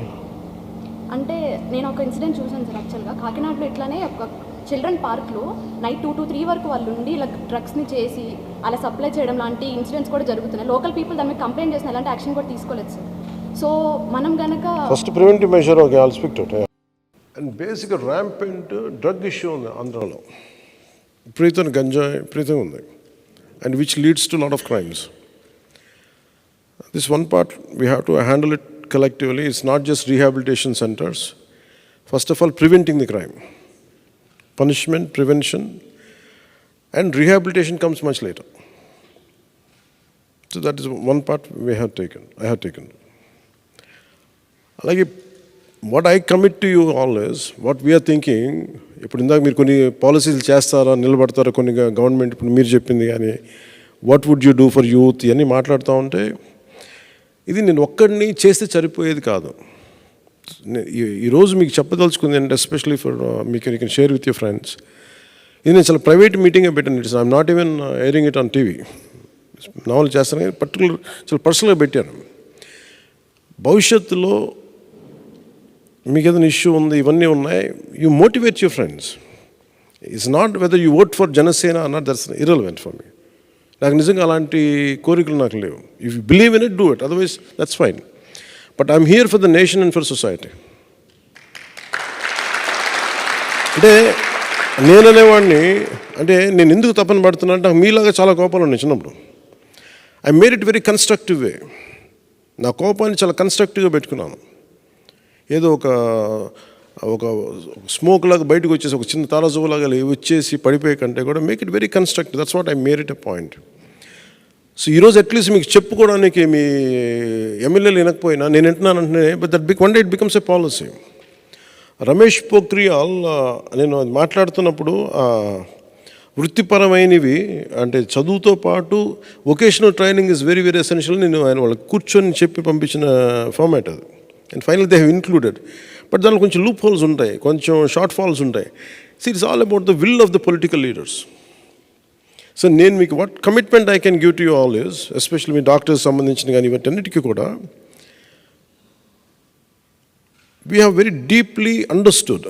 అంటే నేను ఒక ఇన్సిడెంట్ చూసాను సార్. యాక్చువల్గా కాకినాడలో ఇట్లానే ఒక చిల్డ్రన్ పార్క్లో నైట్ 2 to 3 వరకు వాళ్ళు ఉండి ఇలా డ్రగ్స్ని చేసి అలా సప్లై చేయడం లాంటి ఇన్సిడెంట్స్ కూడా జరుగుతున్నాయి. లోకల్ పీపుల్ దాని మీద కంప్లైంట్ చేసిన ఎలాంటి యాక్షన్ కూడా తీసుకోలేదు సార్. సో మనం కనుక first preventive measure all speak to and బేసిక్గా ర్యాంపెంట్ డ్రగ్ ఇష్యూ ఉంది ఆంధ్రాలో. విపరీతమైన గంజా విపరీతంగా ఉంది, and which leads to lot of crimes. This one part we have to handle it collectively. It's not just rehabilitation centers. First of all, preventing the crime. Punishment, prevention, and rehabilitation comes much later. So that is one part I have taken. Like what I commit to you all is, what we are thinking, ఇప్పుడు ఇందాక మీరు కొన్ని పాలసీలు చేస్తారా, నిలబడతారా, కొన్ని government ఇప్పుడు మీరు చెప్పింది కానీ what would you do for youth అని మాట్లాడుతూ ఉంటే, ఇది నేను ఒక్కడిని చేస్తే సరిపోయేది కాదు. ఈరోజు మీకు చెప్పదలుచుకుంది అంటే, ఎస్పెషలీ ఫర్ మీకు you can share with your friends, ఇది నేను చాలా ప్రైవేట్ మీటింగే పెట్టాను. It's I'm not even airing it on TV. నావల్ చేస్తాను కానీ పర్టికులర్ చాలా పర్సనల్గా పెట్టాను. భవిష్యత్తులో మీకు ఏదైనా ఇష్యూ ఉంది, ఇవన్నీ ఉన్నాయి, you motivate your friends. It's not whether you vote for Janasena or not, that's irrelevant for me. నాకు నిజంగా అలాంటి కోరికలు నాకు లేవు. If you believe in it, do it, otherwise that's fine. But I'm here for the nation and for society. అంటే నేననేవాడిని, అంటే నేను ఎందుకు తప్పని పడుతున్నా అంటే, నాకు మీలాగా చాలా కోపాలు ఉన్నాయి చిన్నప్పుడు. I made it very constructive way. నా కోపాన్ని చాలా కన్స్ట్రక్టివ్గా పెట్టుకున్నాను. ఏదో ఒక స్మోక్ లాగా బయటకు వచ్చేసి ఒక చిన్న తారాజువలాగా వచ్చేసి పడిపోయే కంటే కూడా make it very constructive. That's what I made it a point. So ఈరోజు అట్లీస్ట్ మీకు చెప్పుకోవడానికి మీ ఎమ్మెల్యేలు వినకపోయినా నేను వింటున్నానంటే but that one day it becomes a policy. Ramesh Pokhriyal నేను అది మాట్లాడుతున్నప్పుడు వృత్తిపరమైనవి అంటే చదువుతో పాటు vocational training is very very essential. నేను ఆయన వాళ్ళకి కూర్చొని చెప్పి పంపించిన ఫార్మాట్ అది. And final they have included. But దానిలో కొంచెం లూప్ హోల్స్ ఉంటాయి, కొంచెం షార్ట్ ఫాల్స్ ఉంటాయి. So it's all about the will of the political leaders. So నేను మీకు what commitment I can give to you all is, especially me doctors సంబంధించిన కానీ ఇవన్నిటికీ కూడా we have very deeply understood.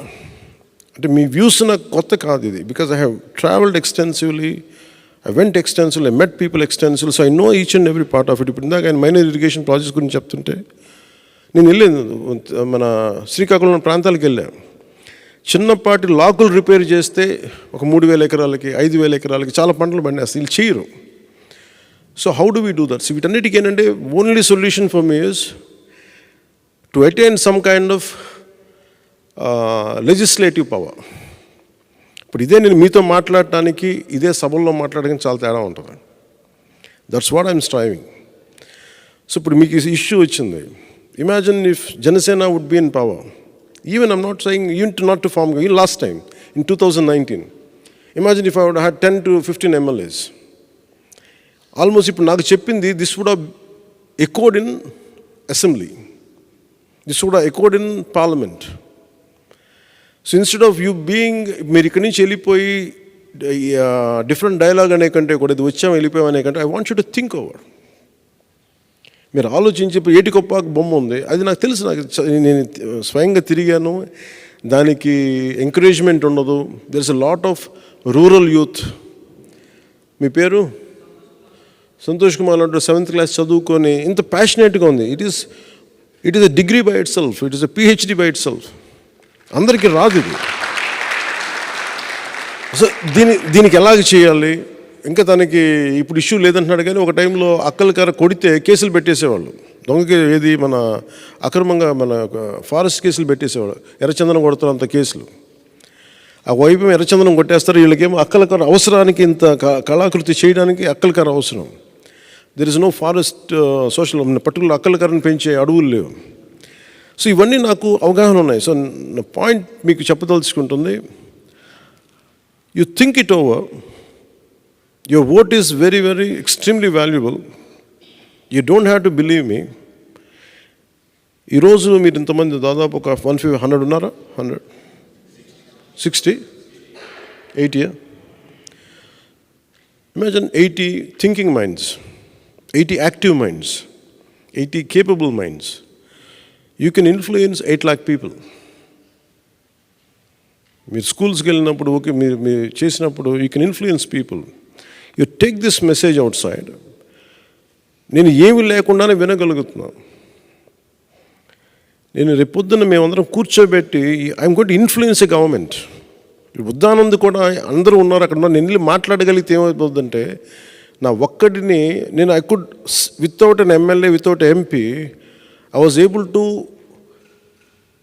అంటే మీ వ్యూస్ నాకు కొత్త కాదు ఇది, because I have travelled extensively, I went extensively, I met people extensively, so I know each and every part of it. ఇప్పుడు ఇందాక ఆయన మైనర్ ఇరిగేషన్ ప్రాజెక్ట్స్ గురించి చెప్తుంటే నేను వెళ్ళాను, మన శ్రీకాకుళం ప్రాంతాలకు వెళ్ళాను. చిన్నపాటి లాకులు రిపేర్ చేస్తే ఒక 3,000 ఎకరాలకి 5,000 ఎకరాలకి చాలా పంటలు పండేస్తాయి. వీళ్ళు చేయరు. So how do we do that? వీటన్నిటికీ ఏంటంటే only solution for me is to attain some kind of legislative power. ఇప్పుడు ఇదే నేను మీతో మాట్లాడటానికి ఇదే సభల్లో మాట్లాడడానికి చాలా తేడా ఉంటుంది. That's what I'm striving. So ఇప్పుడు మీకు ఇష్యూ వచ్చింది. Imagine if Janasena would be in power. Even I'm not saying even not to form, even last time in 2019. Imagine if I would have had 10 to 15 MLAs. Almost ఇప్పుడు నాకు చెప్పింది this would have echoed in assembly. This would have echoed in parliament. So instead of you being, మీరు ఇక్కడి నుంచి వెళ్ళిపోయి different dialogue అనే కంటే కూడా ఇది వచ్చాము వెళ్ళిపోయాం అనే కంటే I want you to think over. మీరు ఆలోచించి ఇప్పుడు ఏటికొప్పాకు బొమ్మ ఉంది, అది నాకు తెలుసు, నాకు నేను స్వయంగా తిరిగాను. దానికి ఎంకరేజ్మెంట్ ఉండదు. There is a lot of rural youth. మీ పేరు సంతోష్ కుమార్ అంటే 7th క్లాస్ చదువుకొని ఇంత ప్యాషనేట్గా ఉంది. It is a degree by it self, it is a PhD by it self. అందరికీ రాదు ఇది. సో దీనికి ఎలాగ చేయాలి? ఇంకా తనకి ఇప్పుడు ఇష్యూ లేదంటున్నాడు, కానీ ఒక టైంలో అక్కల కర్ర కొడితే కేసులు పెట్టేసేవాళ్ళు. దొంగకి ఏది మన అక్రమంగా మన ఫారెస్ట్ కేసులు పెట్టేసేవాళ్ళు. ఎర్రచందనం కొడుతున్నంత కేసులు. ఆ వైపు ఎర్రచందనం కొట్టేస్తారు, వీళ్ళకేమో అక్కల కర్ర అవసరానికి ఇంత కళాకృతి చేయడానికి అక్కల కర్ర అవసరం. There is no forest social particular అక్కల కర్రను పెంచే అడవులు లేవు. సో ఇవన్నీ నాకు అవగాహన ఉన్నాయి. సో నా పాయింట్ మీకు చెప్పదలుచుకుంటుంది, you think it over. Your vote is very, very extremely valuable. You don't have to believe me. ఈరోజు మీరు ఇంతమంది దాదాపు ఒక 100 ఉన్నారా? 160, 80. Imagine 80 thinking minds, 80 active minds, 80 capable minds. You can influence 8 lakh people. మీరు స్కూల్స్కి వెళ్ళినప్పుడు ఓకే, మీరు చేసినప్పుడు you can influence people. You take this message outside. నేను ఏమి లేకుండానే వినగలుగుతున్నాను. నేను రేపొద్దున మేమందరం కూర్చోబెట్టి I'm going to influence a government. Uddanand కూడా అందరూ ఉన్నారు అక్కడ. నేను వెళ్ళి మాట్లాడగలిగితే ఏమైపోతుందంటే నా ఒక్కడిని నేను I could without an MLA, without MP, I was able to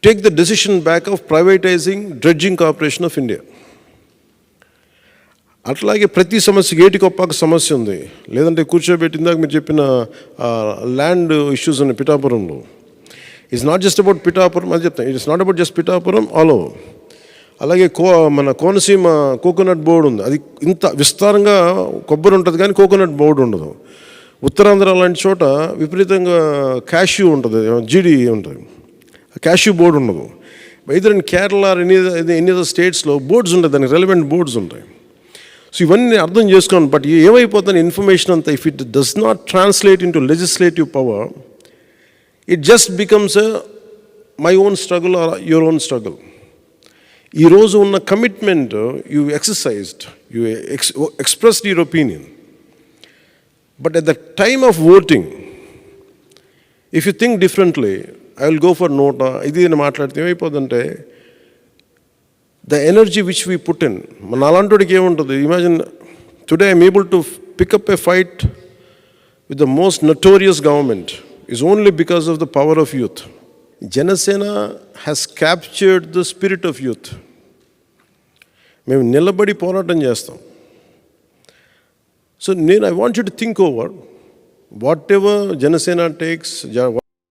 take the decision back of privatizing dredging corporation of India. అట్లాగే ప్రతి సమస్యకి ఏటికొప్పాకు సమస్య ఉంది. లేదంటే కూర్చోబెట్టిందాక మీరు చెప్పిన ల్యాండ్ ఇష్యూస్ ఉన్నాయి పిఠాపురంలో. It's not just about Pithapuram, అది చెప్తాను. It's not about just Pithapuram, all over. అలాగే మన కోనసీమ కోకోనట్ బోర్డు ఉంది. అది ఇంత విస్తారంగా కొబ్బరి ఉంటుంది కానీ కోకోనట్ బోర్డు ఉండదు. ఉత్తరాంధ్ర లాంటి చోట విపరీతంగా క్యాష్యూ ఉంటుంది, జీడి ఉంటుంది, క్యాష్యూ బోర్డు ఉండదు. Either in Kerala any other స్టేట్స్లో బోర్డ్స్ ఉంటాయి, దానికి రెలవెంట్ బోర్డ్స్ ఉంటాయి. సో ఇవన్నీ అర్థం చేసుకోండి. బట్ ఏమైపోతుంది ఇన్ఫర్మేషన్ అంతా, if it does not translate into legislative power, it just becomes my own struggle or your own struggle. ఈరోజు ఉన్న commitment you exercised, you expressed your opinion. But at the time of voting, if you think differently, I will go for NOTA ఇది నేను మాట్లాడితే ఏమైపోతుందంటే the energy which we put in, మన అలాంటికి ఏముంటుంది? Imagine today I'm able to pick up a fight with the most notorious government is only because of the power of youth. Janasena has captured the spirit of youth. మేము నిలబడి పోరాటం చేస్తాం. So I want you to think over whatever Janasena takes,